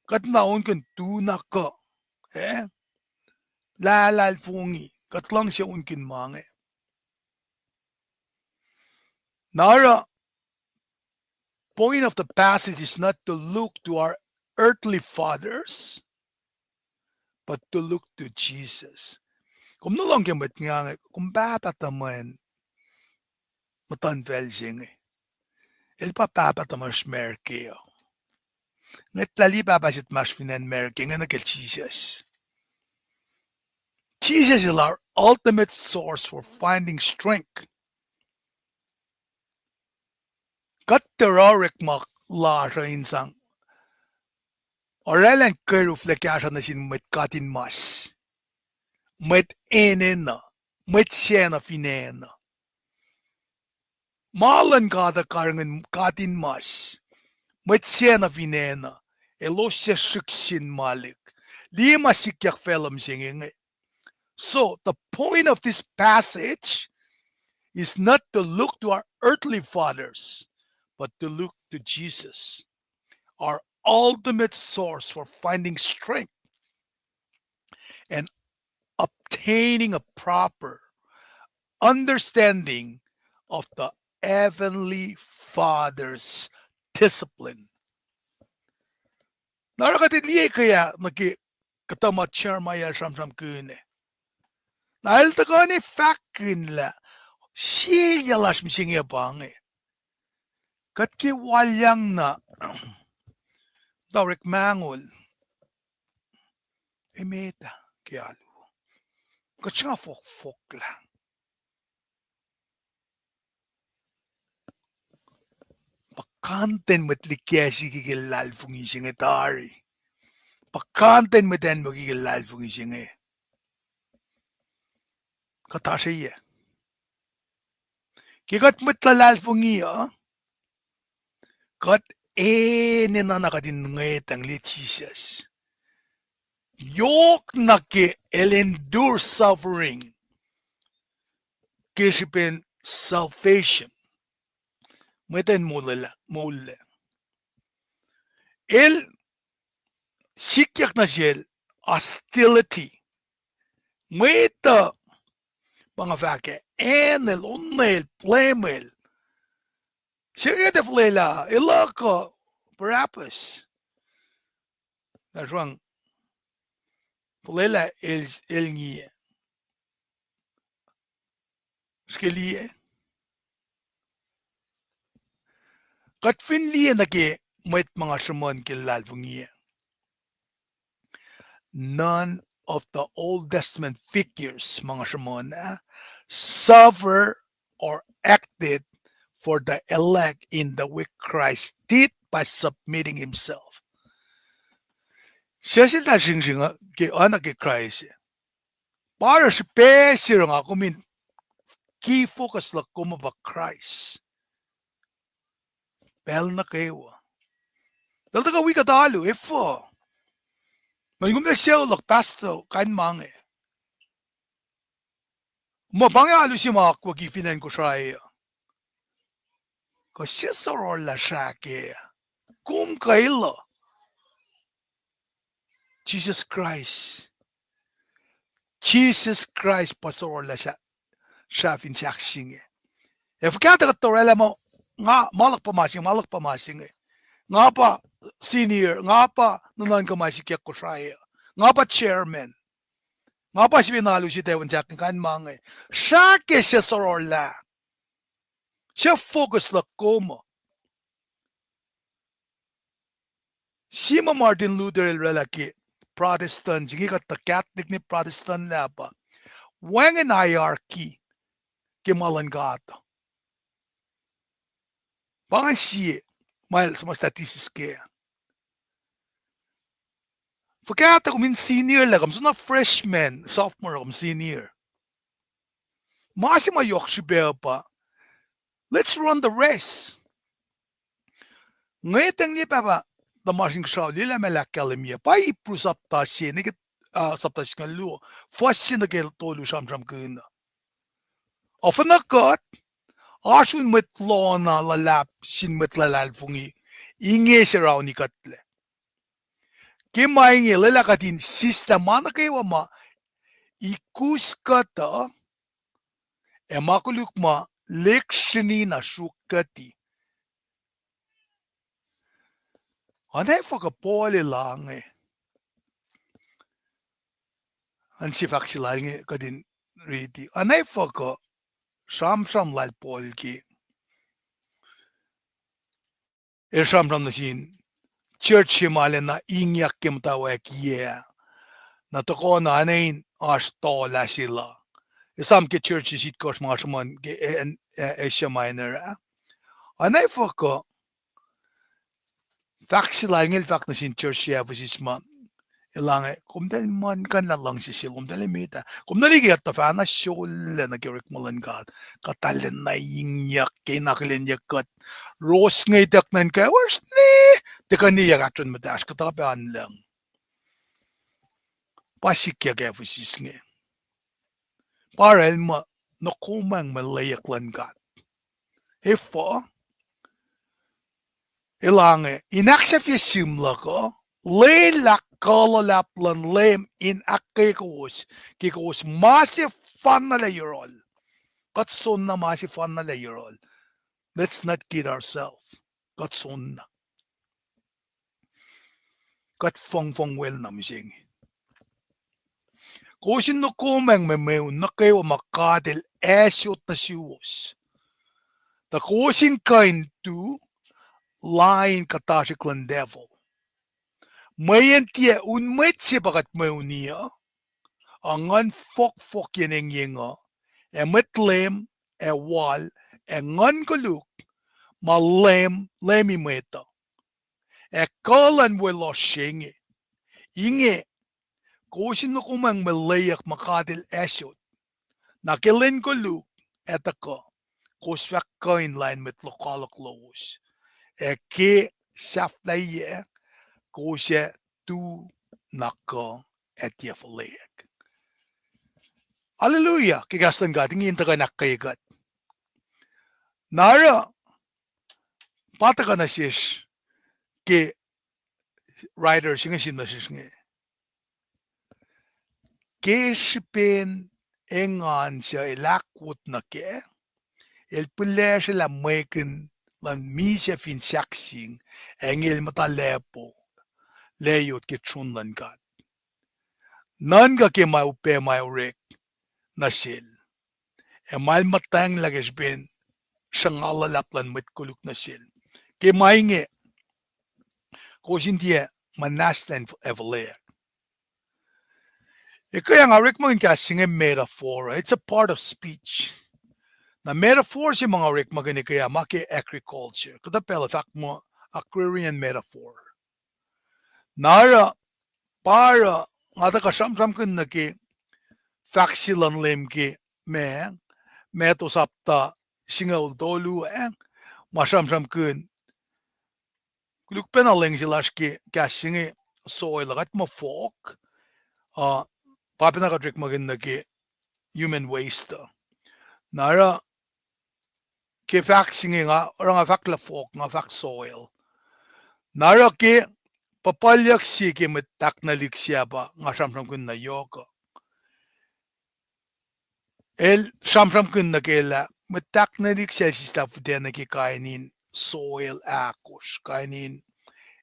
Kat naon kan tunak ka, lalal fungi, kat lang siya unkin mange. Nara, point of the passage is not to look to our earthly fathers, but to look to Jesus. Kung nulong kemit nga, kung papataman, matanvel sing. El papataman smerkeo. Nget lali papasit mas finan merking nga nagel Jesus. Jesus is our ultimate source for finding strength. Kat orek mak la sa insang. Orelan kerufle kaya na sin met katin mas. Met enena. Met siena finena. Malan kada karangan katin mas. Met siena finena. Elosya shiksin malik. Lima sikyak felam singing. So, the point of this passage is not to look to our earthly fathers, but to look to Jesus, our ultimate source for finding strength and obtaining a proper understanding of the Heavenly Father's discipline. Narakatidliye kaya naki katama charmaya shamsham kune. Dahil takani fakin la siyalash misingya bangi. Katki walyang na Dorek mangol. Emeta kialu. Katsa fok lang. Pakanten met likyasi kikilal fungising etari. Pakanten met en magkikilal fungising e. Katasiya. Kikat met lalal fungiya. Kat ninanakatin ngetang li Jesus. Yok na ki endure suffering. Kisipin salvation. Meten mule. El sikyak na siya hostility. Meta mga fake enel, unnel, plemel. Siya de flela, ilaka, perhaps. That's wrong. Flela el nye. Skelie. Kat finliye na ki met mga shamon kilal fungiye. None of the Old Testament figures, mga shamon, suffer or acted for the elect in the way Christ did by submitting himself. Siya sila sing-singa ki anak ki Christ. Para si pesiro nga kumin key focus la kuma ba Christ. Pel na kayo. Dahil ka wika talo, ifo. Mayigum na siya ulak pasto, kain mange. Mabangi alo si makwa kifinan ko siya. Kasi soror la siya kaya. Kum kailo. Jesus Christ. Jesus Christ pasor la siya. Siya finsaksing eh. If kaya torela mo, nga malak pamasing eh. Nga pa senior, nga pa nanan kamasik ko siya. Nga pa chairman. Nga pa si pinalo si Tewan Jack kan mga. Siya siya soror la. Siya focus la como. Si Martin Luther el relaki Protestant, sige ka Catholic ni Protestant la pa. Wang en hierarchy kimalan gata. Pangan siya, mahal sa mga statistics kaya. Pagkata kung senior lang, so na freshman, sophomore, kung senior. Masi mayok si Bea pa, let's run the race. Ngayon niya pa ba, damasing siya, lila malakal niya, pa ipusapta siya, nagit sapta siya luo, first siya nagiltolo siyam kuna. Often nakat, asun met lona lalap, sin met lalal fungi, inge siya raw ni katle. Kimaingi lalakatin sistema na kayo ma, ikus kata, makuluk ma, lekshini na shukati. Anay faka poli lang An si faksilang kadin riti. Anay faka sham lal polki. Sham na sin church himale na ingyak kim tawek na toko na anayin ashtola sila. Some ke church sit kosh marshman ke Asia Minor. Anay faka faksilang fak na sin church yavisisma. Ilang kumdal man kan lang si silum dali mita. Kumdali kaya tafana shole na kirik malangkat. Katalin na ingyak kinakilin yakat. Rose ngay taknan kaya wars ni. Teka niya katun madash katapaan lang. Pasikya kaya fusis nga. Para ilma nakumang malayak langkat. Ifo ilang inaksef yasimla ko. Lelak lulap lem in kowos. Kowos massive fun na layerol. Katson na massive fun na layerol. Let's not kid ourselves. Katson na. Kat fong well na mising. Kosin no kumeng memeun na kayo makadil esyot na siwos. The kosin kind to lying katashiklan devil. Mayan tiya unmet si bakat meunia. Angan fok yeneng yenga. Metlem, wal, ngan koluk, lemi meta. Kalan welo shingi. Inge, kosin no kumang malayak makadil esyot. Nakilin koluk, etaka. Kosfak kain line met lokalak lowos. Ke saflaye, kosye tu naka etya fuhleak. Hallelujah, kigastan ka, tingin ka nakayagat. Nara, pata ka na siya ke writer singa sinasish nga. Ke sripen engan siya ilakwot na ke, pula siya la maikin lan misya fin saksing, engel matalepo, leyot ke chunlan kat. Nan ka ke maupe orek na sil. Mal matang lagis ben, sangalalap lan met koluk na sil. Ke mainge, kosin dia munasla fuhleak. Kaya nga rekmagin kasing metaphor. It's a part of speech. Na metaphor si mga rekmagin kaya maki agriculture. Kada pala fact mo agrarian metaphor. Nara para ngata kasam-sam kun na ki faksilan lem ki meto sapta singaw dolu masam-sam kun lukpenaleng silas ki kasing soil kat mo folk papinakat rekmagin na ki human waste. Nara ke faksing nga orang fak la folk nga fak soil. Nara ke papalyak si ke metak na liksya ba nga samsam kun na yoko. Samsam kun na kela metak na liksya si staff na ki kainin soil akos, kainin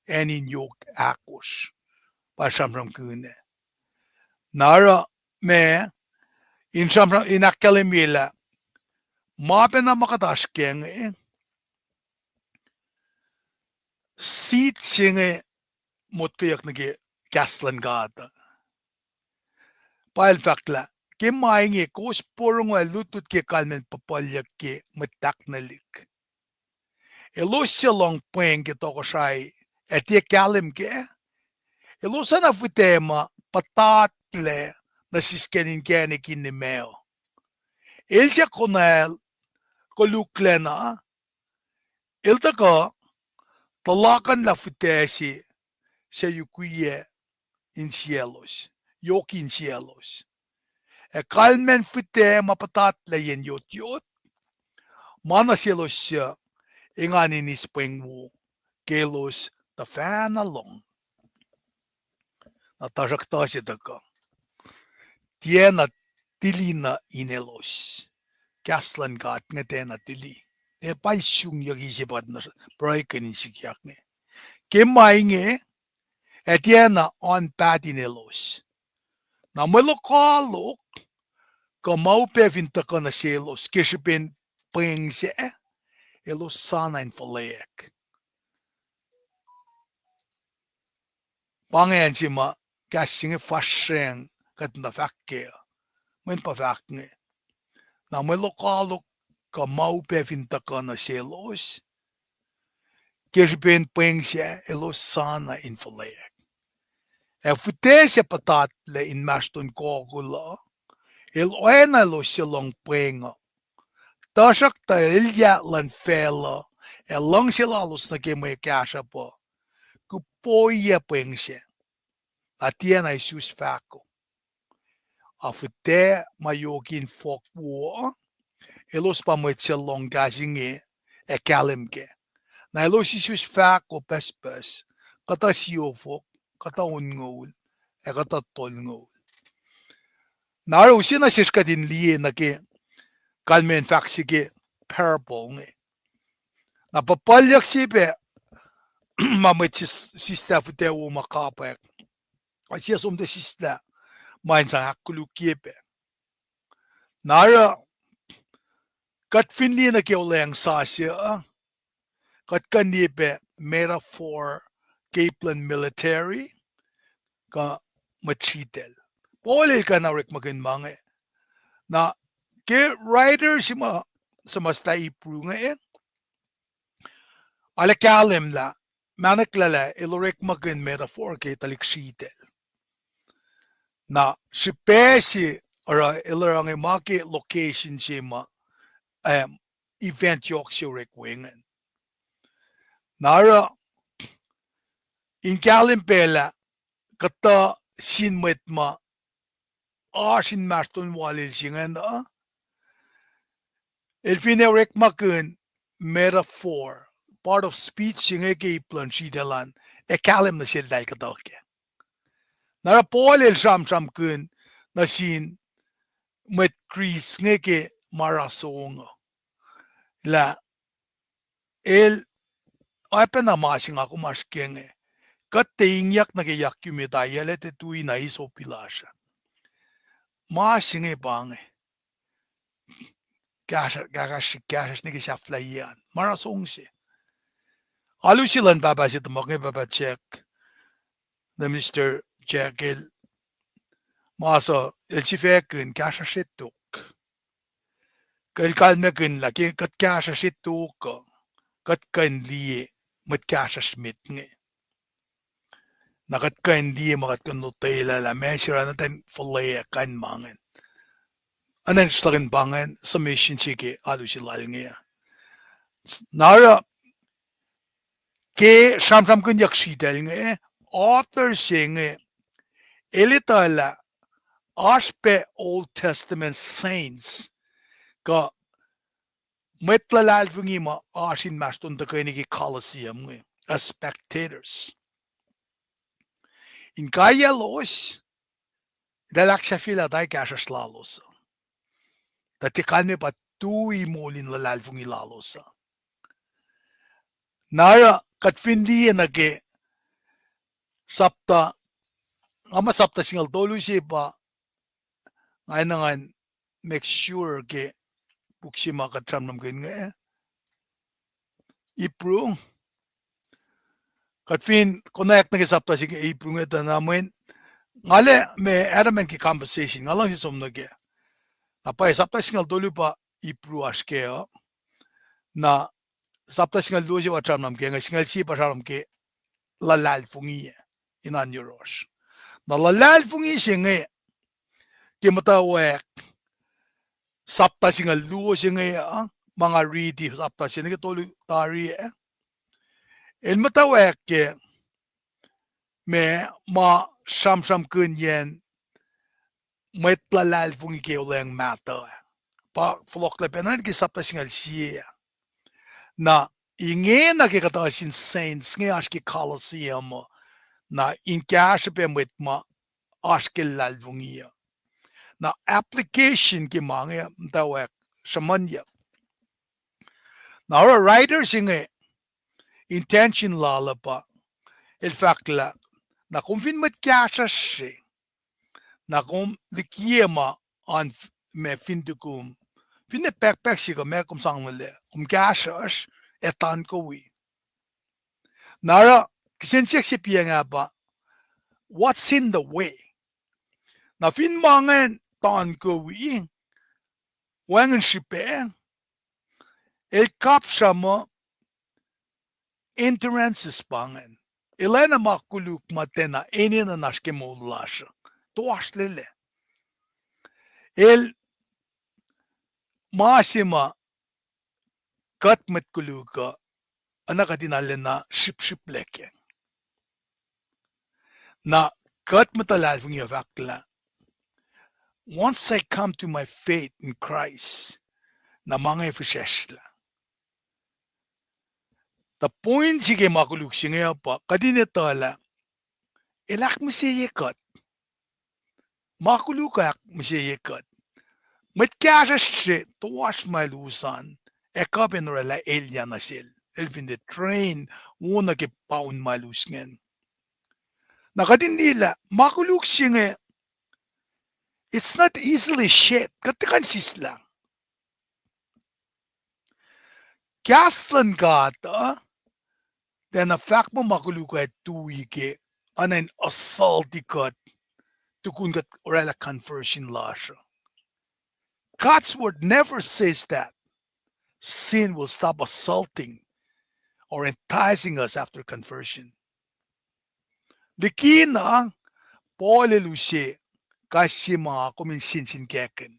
enin yok akos. Pa samsam kun Nara me in samsam inakalimila mapen na makataskeng seat singe motkuyak nage kaslan gata. Pail fakla ke mainge kos porong lutut ke kalmen papalyak ke metak nalik. Elos long peng ke toko sai etie kalim ke elos na futema patatle na siskenin kene kinimeo. Elja konel koluklena iltaka talakan la futesi sa yukuye in cielos, yok in cielos. Kalmen fute mapatat la yen yot, mana cielos siya, ingani ni spengwo, kelos ta fan along. Natasakta siya taka. Tiena tilina inelos. Kaslan kat nga tena tili. Paisyong yagi siya pat na breakin in sikyak nga. Kemainge etiana on patinelos. Na malo koluk kamau pevinta kana selos kishipin pengse elos sana in fuhleak. Pangen sima kassinge faseng katna fakke. Men pa fakne. Na malo koluk kamau pevinta kana selos kishipin pengse elos sana in fuhleak. E futese patat le in maston kokula. El oena lo silong penga. Tasak ta ilya lan fela. El long silalos na keme kasha po. Kupoya pengse. Atiana isus fako. A fute mayokin fok wo. Elos pa mwet silong gazinge e kalimke. Na elos isus fako pes. Kata siyofok. Kata ungol. E kata tolngol. Naro usina siska din liye na ke kalmen faksi ke parable nge. Na papalyak sipe mamit sista fute wo makapek. Asia som de sista main sa hakulu kiepe. Nara kat finli na ke oleng sasya kat kandipe metaphor kaplan military ka machitel. Pole ka na rik magin mange. Na ke writer sima samasta ipru nga ala kalim la manaklala ilorek magin metaphor ke talik shitel. Na sipesi ora ilorang maki location sima event yok shurek wingen. Nara in kalim pela kata sinmet ma asin maston walil singen el finerek magin metaphor part of speech singe ke plan shidelan e kalim na sil dal katake. Nara Paul el sham kun na sin met Chris ngeke marasonga. La el apen na masing ako maskenge. Kat teingyak na ke yakyumeta yele te tui na iso pilasha. Masing bange. Gagas nige shafla yan. Marasongse. Alusilan baba sit mange baba check. The Mr. Check el masa el chifekun gasha shituk. Kel kalmekun la ke kat gasha shituk. Kat kan liye met gasha smit nge. Nakat kan liye makat kan notela la mesira natin fuhleak kan mangen. Anan slagen bangen submission chike alusilal nge. Nara ke sham kun yakshidel nge author singe elitala ashpe Old Testament saints ka metlalal fungi ma ashin maston da kainigi Colosseum nge as spectators. In kaya los dalaksha fila dai kasha slalosa. Da te kalme pa tui molin lalal fungi lalosa. Nara katfindi na ke sapta ama sapta singal tolu siya pa ngayon na nga make sure ke buksima katram nam kain nga ipru katfin connect na ke sapta siya ke ipru nga namin ngale me element ki conversation ngalang si som na ke napay sapta singal tolu pa ipru aske na sapta singal tolu siya patram nam ke nga singal siya patram ke lalal fungi inan yurosh na lalal fungi siya nga kimatawek sapta singal luo siya nga mga ridi sapta siya nga tolu tari el matawek ke me ma sham kun yen met lalal fungi ke uleng mata pa flok le penan ki sapta singal siya na inge na ke kata sin saints nga aski Colosseum na in cash pe met ma aski lal fungi na application ki mange tawek samanya na our writer singe intention lalapa El fakla na kung fin mat kasashe na kung likiema an me findukum finne pek siga me kum sangle kasas etan kowi nara kisensiak si nga ba what's in the way na fin mangen tan kowi wangen shipe el kapshama enterances pangen elena makuluk matena enina nashke molasha toaslele el masima katmet kuluka anakatinale na ship leke na katmetalal fungi fakla once I come to my faith in Christ na mga efisheshla the point sige makuluk singa pa kadinetala elak misiyekat makuluka misiyekat met kasashe toash malusan ekapen rela elianasil elfin the train una ke paun malusngen nakadindila makuluk singa it's not easily shit katikan sisla kaslan gata then a fact mo makuluka tuike anan assaulti kat tukun kat orela conversion lasha God's word never says that sin will stop assaulting or enticing us after conversion. Likina pole lushe kasima kuminsin sin keken.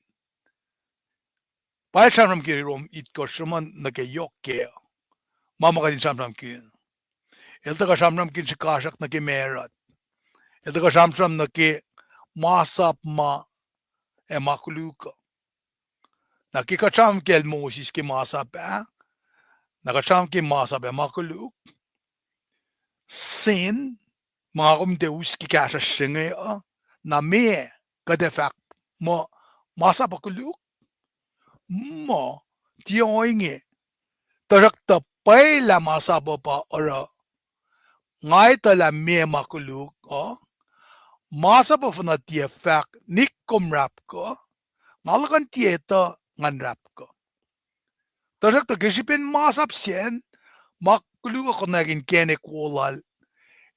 Pai shamram ki rom it ko shaman nake yokke. Mama ka din shamram ki. Elta ka shamram ki shikashak nake merat. Elta ka shamram nake masap ma e makuluka. Nakikacham kel Moses ki masap nakacham ki masap e makuluk. Sin mga kumdeus ki kasha shinge na me kadefak mo masa pakuluk mo inge tarak ta paila masa pa ora ngay tala me makuluk masa pa fana tia fak nikom rap ko ngalakan tieta ngan rap ko tarak ta gishipin masap sen makuluk ako naging kene kolal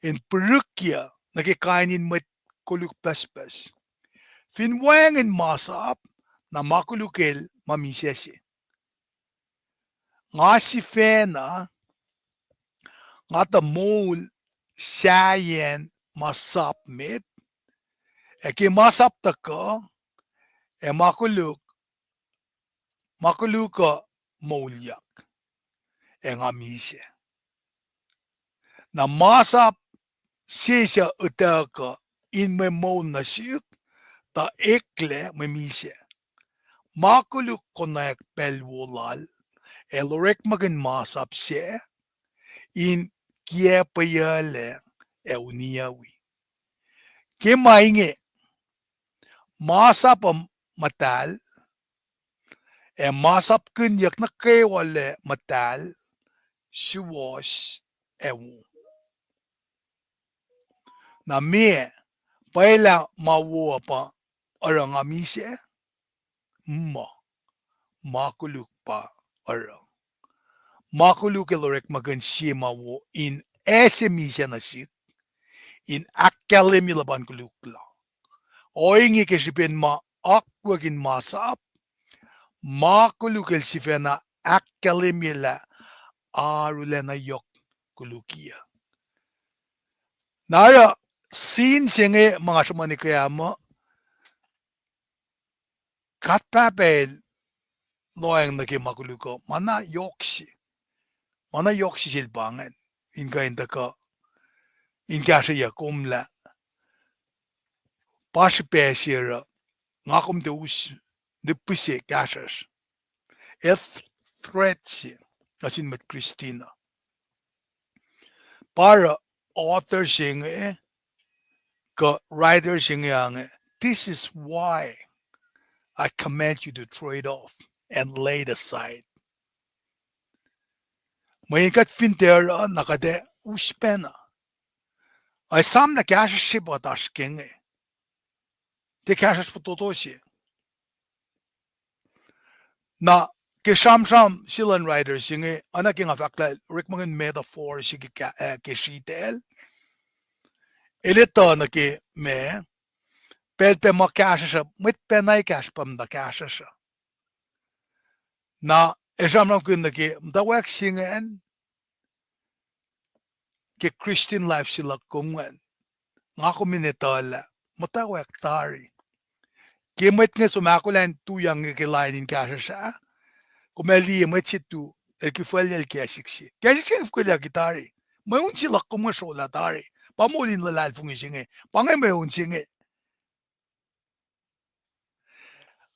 in perukya nakikainin met koluk pespes. Finwang in masap na makulukel mamisese. Nga si fena nga ta mol sayen masap met ki masap ta ka makuluk molyak nga mise. Na masap sesya utaka in me mol na siyuk ta ekle memise. Makuluk konek pelwolal elorek magin masap se in kiepayale uniyawi. Kimainge masap matal masap kunyak na kewale matal siwas ewu. Na me paila mawo pa orang amise makuluk pa orang makuluk elorek magan sima wo in esemise nasik in akkalemi laban kulukla oingi kesipin ma akwagin masap makuluk el sifena akkalemi la arulena yok kulukia nara sin senge mga sumani kaya mo katpapel loeng naki makuluko mana yoksi silbangan inka indaka inka siya kumla pasipesira ngakum de us de pise kasas threat siya asin met Christina para author siya ka writer siya this is why I command you to trade off and lay it aside. Maykat fintera nakade uspena. Ay sam na kashi batash kenge. Te kashi fototoshi. Na ke sham silan riders inge ana kinga fakla rikmangen metaphor shiki ke shitel. Elita na ke me pel pe ma kashi mit pe nai kashi pam da kashi. Na e sham kun na ke da wak singen ke Christian life sila kungen. Nga ko minetala mata wak tari. Ke met nge sumakulan tuyang ke lainin kashi Kumeli tu el que fue el que asiksi. Que asiksi fue la guitarra. Me un chila como sola tare. Pamolin la lal fungi singe. Pangai me un singe.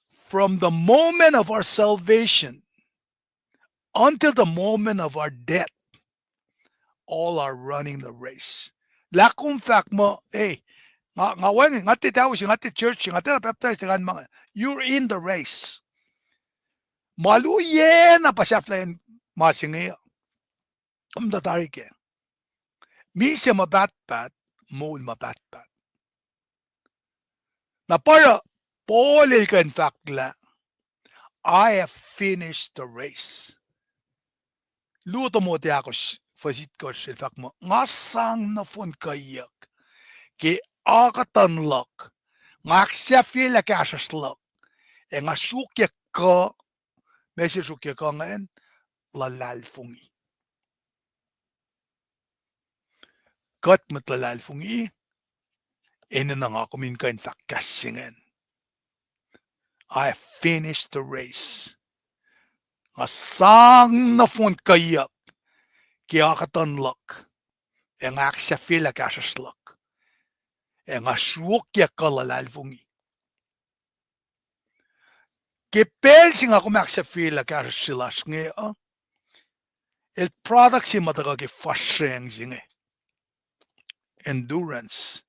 From the moment of our salvation until the moment of our death, all are running the race. La kung fact mo, nga weng, nga ti tao si nga ti church, nga ti na baptized nga mga, you're in the race. Maluye na pasyaflayan masinge. Tari ke. Minsan mabatbat, mol mabatbat. Na para polil ka in fact la, I have finished the race. Luto mo ti ako fasit ko in fact mo, ngasang na fon kayak, ki akatanlak, ngaksya la kasyaslak, nga syukya ka, mesi syukya ka ngayon, lalalfungi. Kat matlalalfungi, ina na nga kumin ka in fact kasingen. I have finished the race. Ngasang na fon kayak, ki akatanlak, nga aksya la kasyaslak, nga syukya ka lalalfungi. Que pensi nga kumaksya la kasyaslash nga, el product si mataga ki fashion zinge. Endurance,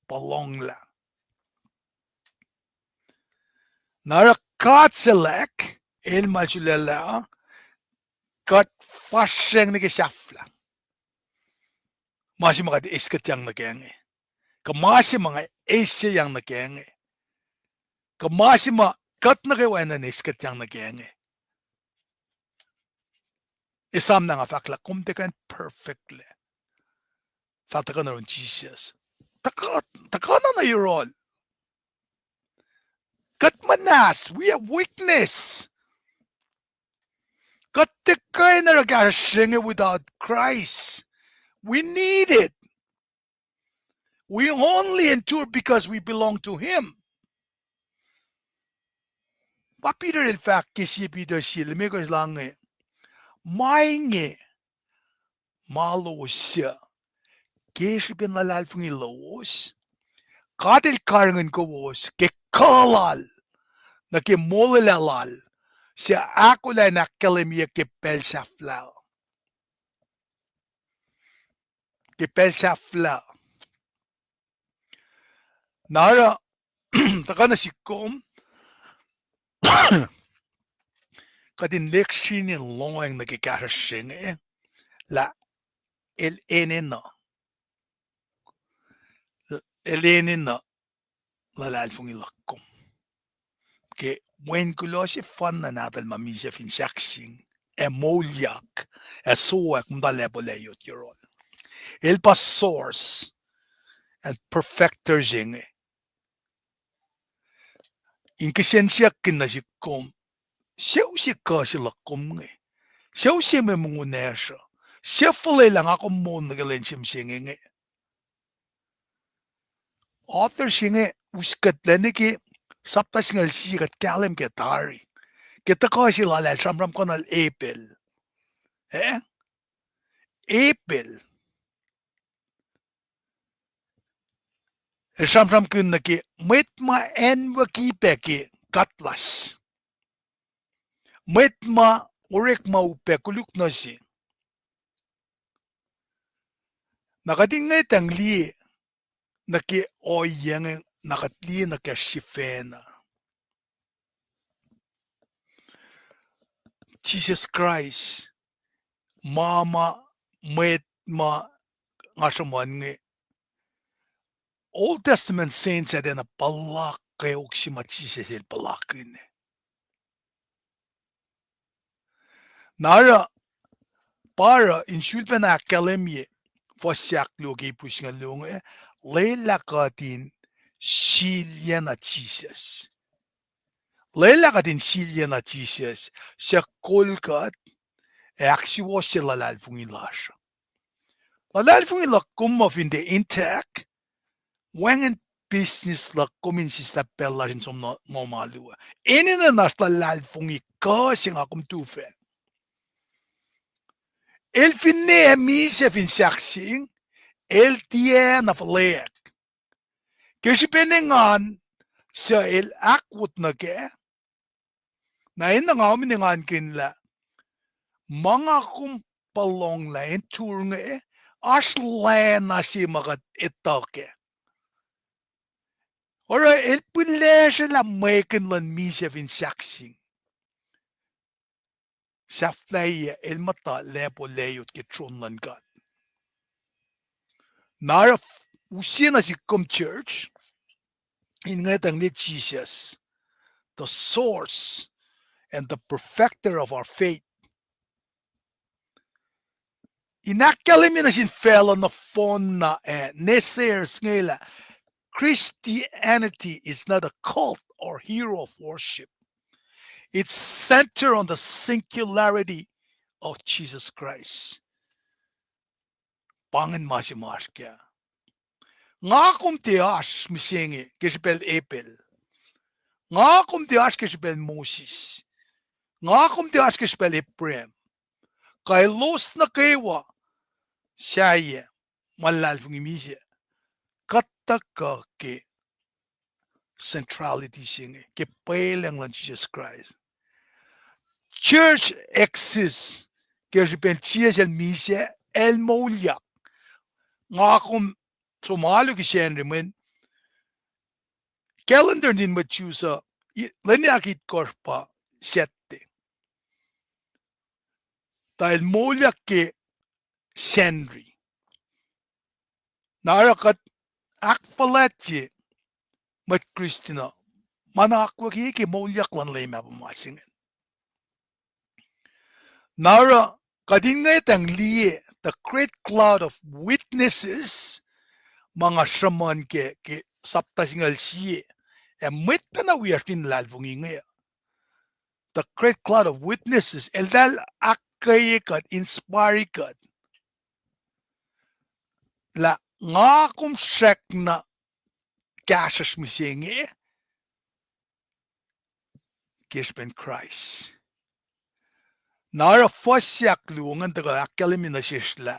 palongla. Nara katselek, el malchulela, kat fashion ni ki shafla. Masi mga iskat yang na kenge. Kamasi mga ese yang na kenge. Kamasi mga kat na kayo na iskat yang na kenge. Isam na nga fakla, kumtekan perfectly. Fakta na ron Jesus. Takana na your all. Kat manas, we have weakness. Kat tekay na ragashinge without Christ. We need it. We only endure because we belong to Him. Pa Peter in fact, kisi Peter siya, limigos lang eh. Mainge, malo siya. Kesi pinalal fung ilawos. Katil karangan kowos, ke kalal, na ke molalal, siya ako la nakalimia ke pelsaflao. Ke pelsaflao. Nara, taka na si kom, kadin lekshin in loing na ke kasasing la el enena. El enena la lalfung ilakom. Ke when kulosi fan na natal mamisa fin saksing, molyak, soak mdaleboleyot yorol. El pas source and perfecter zinge. In kisensya kinasikom, siyaw si kasilakom nge. Siyaw si me mungunesya. Siya fulay lang ako mo nagalensim singe. Author singe, uskat lani ki saptas ngal sikat kalim ke tari. Kita kasi lalal samram ko nal April. April. Samram ko na ki, met ma enwa kipe ki katlas. Met ma orek ma upe koluk na si. Nakatingay tang li na ki oyang nakatli na ka shifena. Jesus Christ, mama, met ma, nga saman nga, Old Testament saints had na palake oksima Jesus palakine. Nara para in sülpen akademie fuhleak logi pushinga lunge leila katin shiljena Jesus. Leila katin shiljena Jesus se kolkat aksiwo se lalalfungilasha. Lalalfungila kumma fin de intact wangen business la komin sista pellarin som no malua. Enina nasta lalfungi kasing akum tufe. El finne mise fin saksing el tiena fuhleak. Kasi penengan sa el akwot na ke na ina nga uminingan kinla mga kumpalong la en tur nga aslan na si magat itake. Ora el pulle la meken lan mise fin saksing. Saflaya el mata lepo leyot ke tronlan gat. Nara usina si come church in ngatang ni Jesus, the source and the perfecter of our faith. Inakkalimi na sin fella na phone na nesayers ngela. Christianity is not a cult or hero of worship. It's centered on the singularity of Jesus Christ. Pangin masimas kya. Nga kum tias misingi kisipel Apel. Nga kum tias kisipel Moses. Nga kum tias kisipel Ephraim. Kay los na kaywa siya malal fungimisya. Kataka ke centrality singi ke pelang lang Jesus Christ. Church exists kisipel siya misya el molyak. Nga kum Somalo kishenri men calendar din machusa lanyakit korpa sette. Dahil molyak ke senri. Narakat akfalatje mat Kristina. Manakwa ki molyak lan lay mapamasingin. Nara kadingay tang liye the great cloud of witnesses mga shaman ke sapta singal siye mwet pa na wiyarin lalvong inge. The great cloud of witnesses el dal akaye kat inspire kat la nga kum shek na kasas misinge kispen Christ. Nara fuhleak luongan taga akalimi na sisla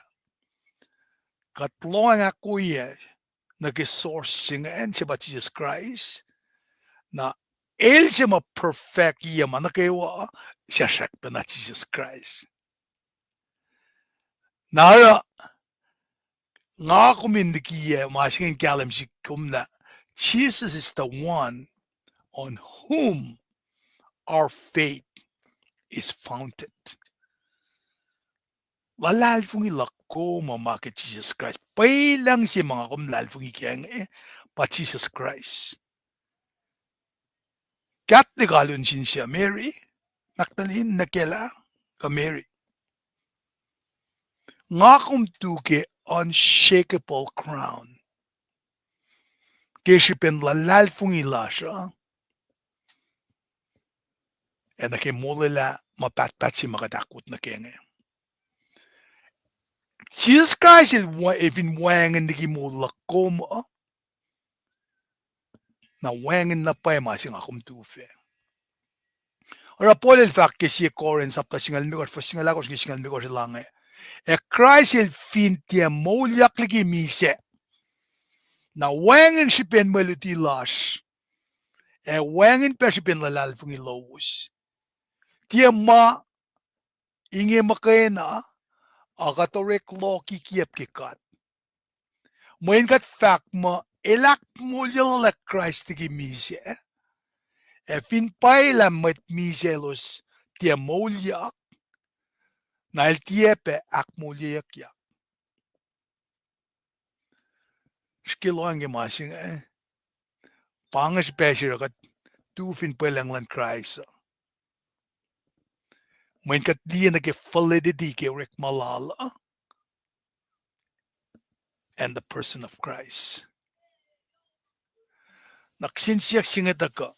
katlong akuye nag-source singa siya Jesus Christ na el siya ma-perfect iya man na kayo siya pa na Jesus Christ. Nara nga kumindikiya masingin kalam si kumna Jesus is the one on whom our faith is founded. Lalalfung ilako mamake Jesus Christ. Pailang si mga kumlalfung ikiyang pa Jesus Christ. Katnigalun sin siya Mary. Naktalin nakela ka Mary. Nga kumtuke unshakable crown. Kisipin lalalfung ila siya. E nakimulila mapatpat si makatakot na kenge. Jesus Christ is even wangen nakimulak ko mo. Na wangen na pa masing akum tufe. Ora Paul el fak que si Corinth sapta singal mi ko singal ako singal mi ko lang e Christ el fin tie molyak ligi mise. Na wangen si pen meluti las. E wangen pa si pen lalal fungi lowus. Tie ma inge makena agatorek lo kikiep kikat. Moin kat fak ma elak molya la Christ ligi mise. E fin paila met miselos tie molyak. Na el tiepe ak molyak. Skill ang masing pangas pesher kat tu fin pelanglan Christ. Main kat dia na ke validity ke rek malala and the person of Christ. Naksinsiyak singat ako.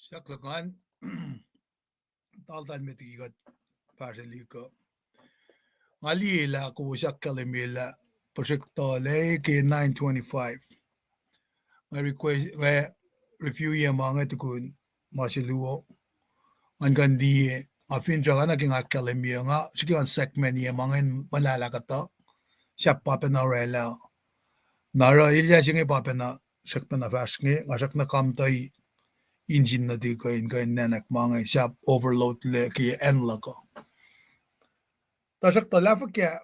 Saklakan taltan metigigot parseliko. Ngalila ko sakkalimila projektole ke 925. Nga request nga review ya mga tukun masiluo. Ang gandi nga finja na king akkalimia nga sige ang segment ya mga malalakato. Siya papanarela. Nara ilya singe papana sakpana fasnge nga sakna kamtay engine na di ko in kain nanak mga siya overload le ki enla ko. Tasak talafa kya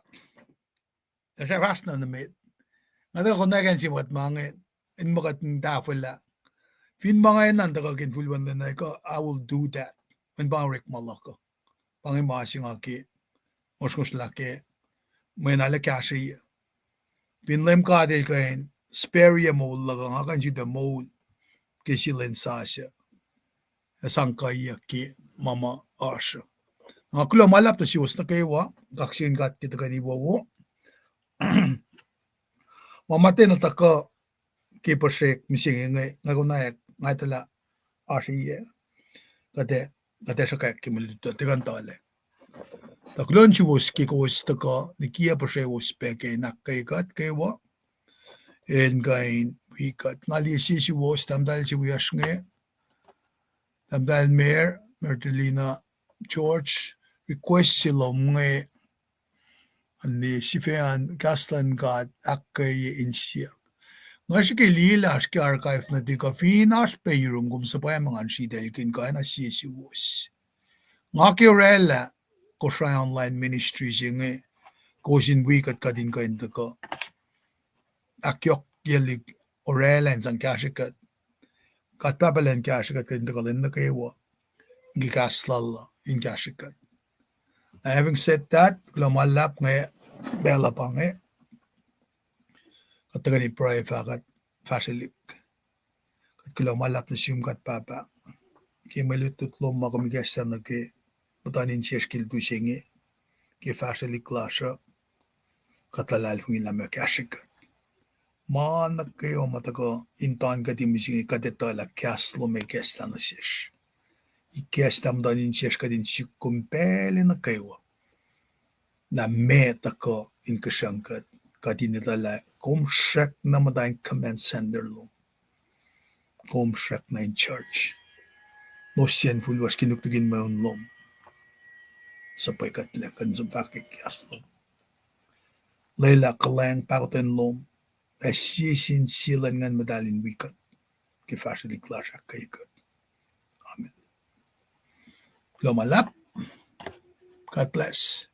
siya fasna na mit. Nga ko nagan si wat mga in makat tafula. Fin mga yan nanda ka kin fulwan na ko I will do that. When bang rik malako. Pangin masing aki. Oskus laki. May nalakasi. Pinlem ka di kain spare ya mo laga nga kan juda mo kisilin sasya. Sangkaya ki mama asya. Nga kulo malap to siwas na kayo wa. Kaksin kat kita kaniwa wo. Mamate na taka kipasek mising ngay ngagunayak ngay tala asya. Kate sa kaya kimilito tigan tale. Taklon siwas ki kowos taka ni kia pasek was peke nakay kat kayo wa. En kain wikat ngali si was tamdal si wias ngay. Tamdal Mayor Mertelina George request silom ngay ni sifean gaslan gat akkay insya. Nga siya kay lila siya archive na di ka finas payroom kung sa paya mga ansidel kin ka na siya was. Nga kay rela ko siya online ministry siya ngay ko sinwikat ka din ka inda ka. Akyok yalig orela insang kashikat. Kat papalan kashikat ka inda ka linda kayo gigaslal in kashikat. Having said that, lumalap ngay bela pa ngay. At ni pray fakat fuhleak. At lumalap na siyum kat papa. Kaya malutut loma kumigasa na kay matanin siya skil du singi. Kaya fuhleak lasya. Katalal hungin lamang kashikat. Maanak kayo matako intaan ka di misingi kadetala kaslo may kesta na siya. Ikestam danin siya ka din sikumpele na kayo. Na meta ko in kasyangkat. Kadinitala kumshak na madaing command sender lo. Kumshak na in charge. No siyan fulwas kinuknugin mo yung lom. Sapay katle kanzum fakik yasto. Layla kalang pauten lom. Sin silan ngan medalin wikat. Kifashili klasha kayikat. Amen. Lomalap. God bless.